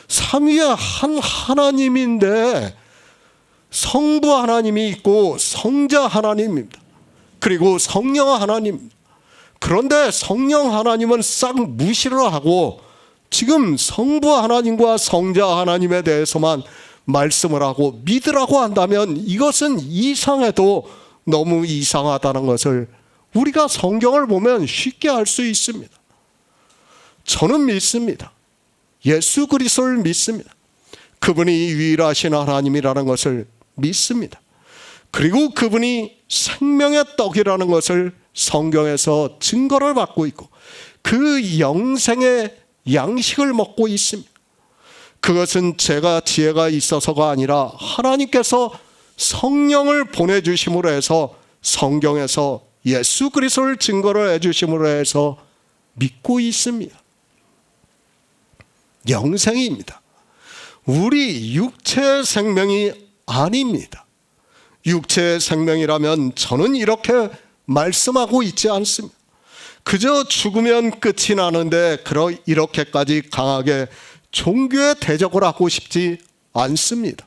삼위의 한 하나님인데 성부 하나님이 있고 성자 하나님입니다. 그리고 성령 하나님. 그런데 성령 하나님은 싹 무시를 하고 지금 성부 하나님과 성자 하나님에 대해서만 말씀을 하고 믿으라고 한다면 이것은 이상해도 너무 이상하다는 것을 우리가 성경을 보면 쉽게 알 수 있습니다. 저는 믿습니다. 예수 그리스도를 믿습니다. 그분이 유일하신 하나님이라는 것을 믿습니다. 그리고 그분이 생명의 떡이라는 것을 성경에서 증거를 받고 있고 그 영생의 양식을 먹고 있습니다. 그것은 제가 지혜가 있어서가 아니라 하나님께서 성령을 보내주심으로 해서 성경에서 예수 그리스도를 증거를 해주심으로 해서 믿고 있습니다. 영생입니다. 우리 육체의 생명이 아닙니다. 육체의 생명이라면 저는 이렇게 말씀하고 있지 않습니다. 그저 죽으면 끝이 나는데 이렇게까지 강하게 종교의 대적을 하고 싶지 않습니다.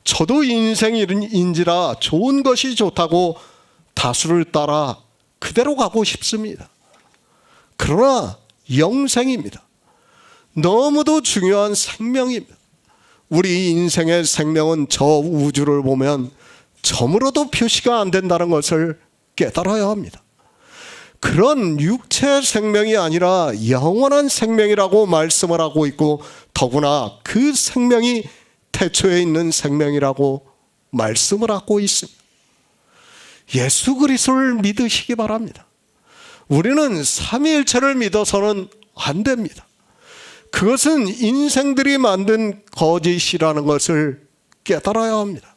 저도 인생인지라 좋은 것이 좋다고 가수를 따라 그대로 가고 싶습니다. 그러나 영생입니다. 너무도 중요한 생명입니다. 우리 인생의 생명은 저 우주를 보면 점으로도 표시가 안 된다는 것을 깨달아야 합니다. 그런 육체의 생명이 아니라 영원한 생명이라고 말씀을 하고 있고, 더구나 그 생명이 태초에 있는 생명이라고 말씀을 하고 있습니다. 예수 그리스도를 믿으시기 바랍니다. 우리는 삼위일체를 믿어서는 안 됩니다. 그것은 인생들이 만든 거짓이라는 것을 깨달아야 합니다.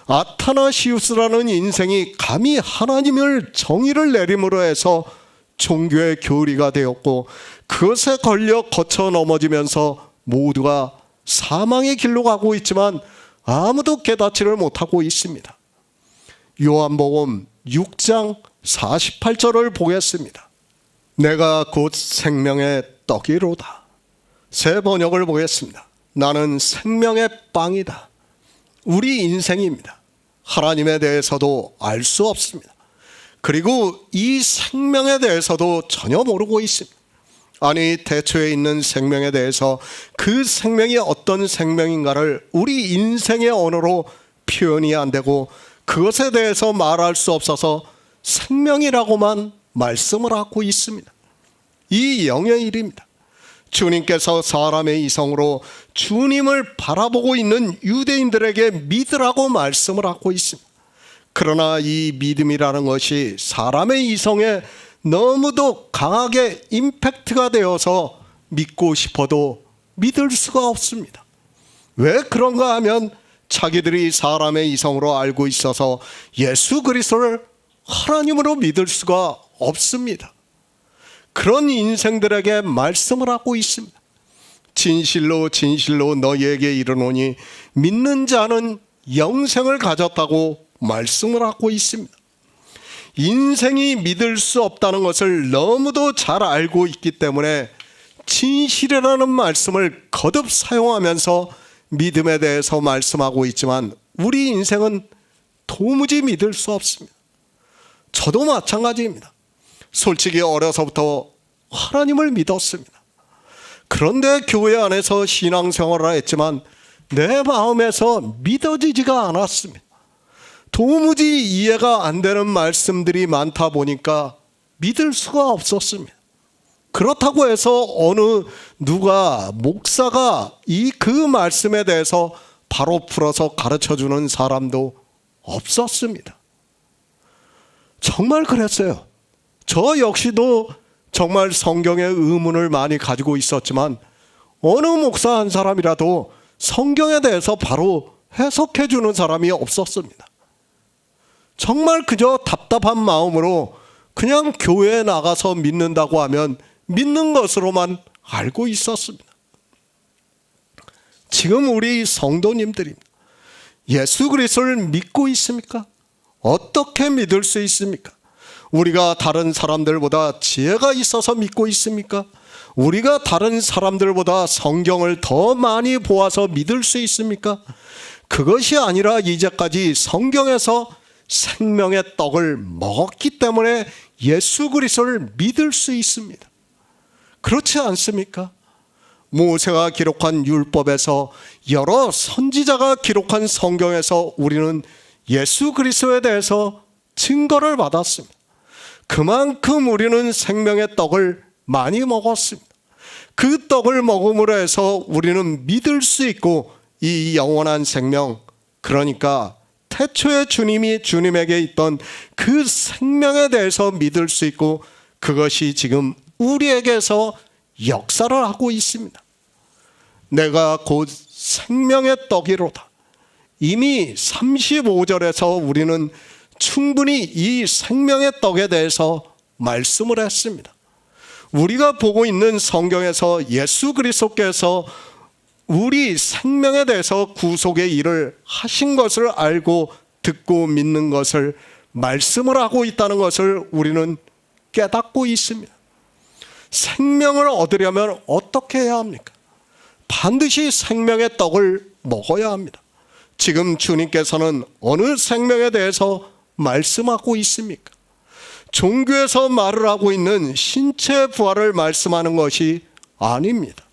아타나시우스라는 인생이 감히 하나님을 정의를 내림으로 해서 종교의 교리가 되었고, 그것에 걸려 거쳐 넘어지면서 모두가 사망의 길로 가고 있지만 아무도 깨닫지를 못하고 있습니다. 요한복음 6장 48절을 보겠습니다. 내가 곧 생명의 떡이로다. 새 번역을 보겠습니다. 나는 생명의 빵이다. 우리 인생입니다. 하나님에 대해서도 알 수 없습니다. 그리고 이 생명에 대해서도 전혀 모르고 있습니다. 아니, 태초에 있는 생명에 대해서 그 생명이 어떤 생명인가를 우리 인생의 언어로 표현이 안 되고, 그것에 대해서 말할 수 없어서 생명이라고만 말씀을 하고 있습니다. 이 영의 일입니다. 주님께서 사람의 이성으로 주님을 바라보고 있는 유대인들에게 믿으라고 말씀을 하고 있습니다. 그러나 이 믿음이라는 것이 사람의 이성에 너무도 강하게 임팩트가 되어서 믿고 싶어도 믿을 수가 없습니다. 왜 그런가 하면 자기들이 사람의 이성으로 알고 있어서 예수 그리스도를 하나님으로 믿을 수가 없습니다. 그런 인생들에게 말씀을 하고 있습니다. 진실로 진실로 너희에게 이르노니 믿는 자는 영생을 가졌다고 말씀을 하고 있습니다. 인생이 믿을 수 없다는 것을 너무도 잘 알고 있기 때문에 진실이라는 말씀을 거듭 사용하면서 믿음에 대해서 말씀하고 있지만, 우리 인생은 도무지 믿을 수 없습니다. 저도 마찬가지입니다. 솔직히 어려서부터 하나님을 믿었습니다. 그런데 교회 안에서 신앙생활을 했지만 내 마음에서 믿어지지가 않았습니다. 도무지 이해가 안 되는 말씀들이 많다 보니까 믿을 수가 없었습니다. 그렇다고 해서 어느 누가 목사가 그 말씀에 대해서 바로 풀어서 가르쳐주는 사람도 없었습니다. 정말 그랬어요. 저 역시도 정말 성경의 의문을 많이 가지고 있었지만 어느 목사 한 사람이라도 성경에 대해서 바로 해석해 주는 사람이 없었습니다. 정말 그저 답답한 마음으로 그냥 교회에 나가서 믿는다고 하면 믿는 것으로만 알고 있었습니다. 지금 우리 성도님들이 예수 그리스도를 믿고 있습니까? 어떻게 믿을 수 있습니까? 우리가 다른 사람들보다 지혜가 있어서 믿고 있습니까? 우리가 다른 사람들보다 성경을 더 많이 보아서 믿을 수 있습니까? 그것이 아니라 이제까지 성경에서 생명의 떡을 먹었기 때문에 예수 그리스도를 믿을 수 있습니다. 그렇지 않습니까? 모세가 기록한 율법에서 여러 선지자가 기록한 성경에서 우리는 예수 그리스도에 대해서 증거를 받았습니다. 그만큼 우리는 생명의 떡을 많이 먹었습니다. 그 떡을 먹음으로 해서 우리는 믿을 수 있고, 이 영원한 생명, 그러니까 태초에 주님이 주님에게 있던 그 생명에 대해서 믿을 수 있고, 그것이 지금 우리에게서 역사를 하고 있습니다. 내가 곧 생명의 떡이로다. 이미 35절에서 우리는 충분히 이 생명의 떡에 대해서 말씀을 했습니다. 우리가 보고 있는 성경에서 예수 그리스도께서 우리 생명에 대해서 구속의 일을 하신 것을 알고 듣고 믿는 것을 말씀을 하고 있다는 것을 우리는 깨닫고 있습니다. 생명을 얻으려면 어떻게 해야 합니까? 반드시 생명의 떡을 먹어야 합니다. 지금 주님께서는 어느 생명에 대해서 말씀하고 있습니까? 종교에서 말을 하고 있는 신체 부활을 말씀하는 것이 아닙니다.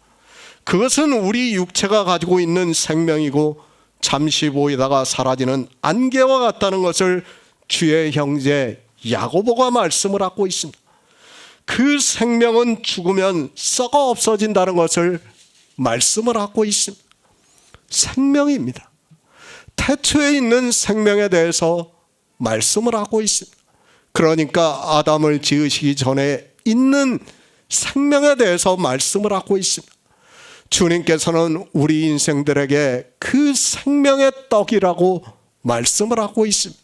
그것은 우리 육체가 가지고 있는 생명이고 잠시 보이다가 사라지는 안개와 같다는 것을 주의 형제 야고보가 말씀을 하고 있습니다. 그 생명은 죽으면 썩어 없어진다는 것을 말씀을 하고 있습니다. 생명입니다. 태초에 있는 생명에 대해서 말씀을 하고 있습니다. 그러니까 아담을 지으시기 전에 있는 생명에 대해서 말씀을 하고 있습니다. 주님께서는 우리 인생들에게 그 생명의 떡이라고 말씀을 하고 있습니다.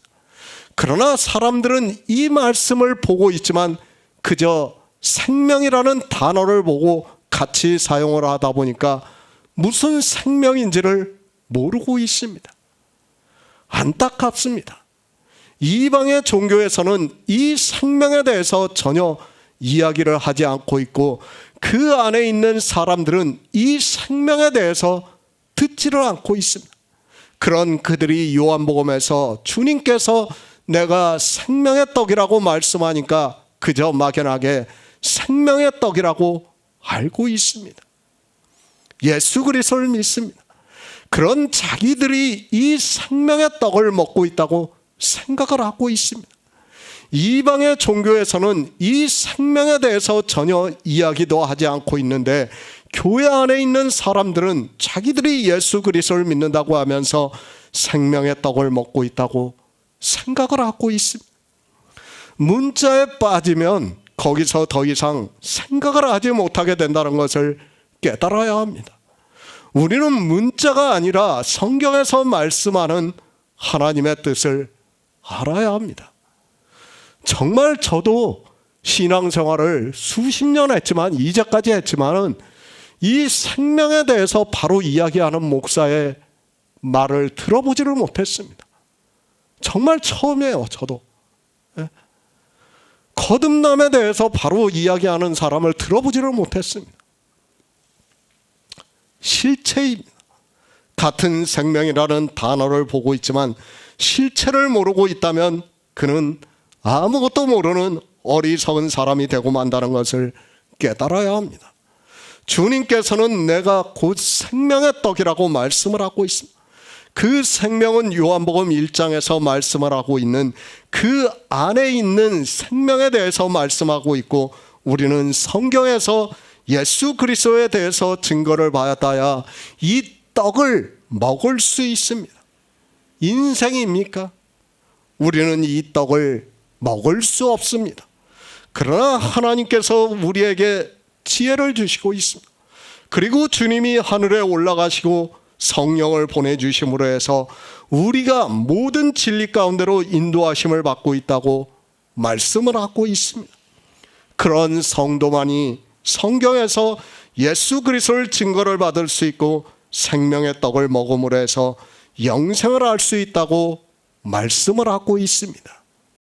그러나 사람들은 이 말씀을 보고 있지만 그저 생명이라는 단어를 보고 같이 사용을 하다 보니까 무슨 생명인지를 모르고 있습니다. 안타깝습니다. 이방의 종교에서는 이 생명에 대해서 전혀 이야기를 하지 않고 있고 그 안에 있는 사람들은 이 생명에 대해서 듣지를 않고 있습니다. 그런 그들이 요한복음에서 주님께서 내가 생명의 떡이라고 말씀하니까 그저 막연하게 생명의 떡이라고 알고 있습니다. 예수 그리스도를 믿습니다. 그런 자기들이 이 생명의 떡을 먹고 있다고 생각을 하고 있습니다. 이방의 종교에서는 이 생명에 대해서 전혀 이야기도 하지 않고 있는데 교회 안에 있는 사람들은 자기들이 예수 그리스도를 믿는다고 하면서 생명의 떡을 먹고 있다고 생각을 하고 있습니다. 문자에 빠지면 거기서 더 이상 생각을 하지 못하게 된다는 것을 깨달아야 합니다. 우리는 문자가 아니라 성경에서 말씀하는 하나님의 뜻을 알아야 합니다. 정말 저도 신앙생활을 수십 년 했지만 이제까지 했지만은 이 생명에 대해서 바로 이야기하는 목사의 말을 들어보지를 못했습니다. 정말 처음이에요. 저도 거듭남에 대해서 바로 이야기하는 사람을 들어보지를 못했습니다. 실체입니다. 같은 생명이라는 단어를 보고 있지만 실체를 모르고 있다면 그는 아무것도 모르는 어리석은 사람이 되고 만다는 것을 깨달아야 합니다. 주님께서는 내가 곧 생명의 떡이라고 말씀을 하고 있습니다. 그 생명은 요한복음 1장에서 말씀을 하고 있는 그 안에 있는 생명에 대해서 말씀하고 있고 우리는 성경에서 예수 그리스도에 대해서 증거를 받아야 이 떡을 먹을 수 있습니다. 인생입니까? 우리는 이 떡을 먹을 수 없습니다. 그러나 하나님께서 우리에게 지혜를 주시고 있습니다. 그리고 주님이 하늘에 올라가시고 성령을 보내주심으로 해서 우리가 모든 진리 가운데로 인도하심을 받고 있다고 말씀을 하고 있습니다. 그런 성도만이 성경에서 예수 그리스도를 증거를 받을 수 있고 생명의 떡을 먹음으로 해서 영생을 알 수 있다고 말씀을 하고 있습니다.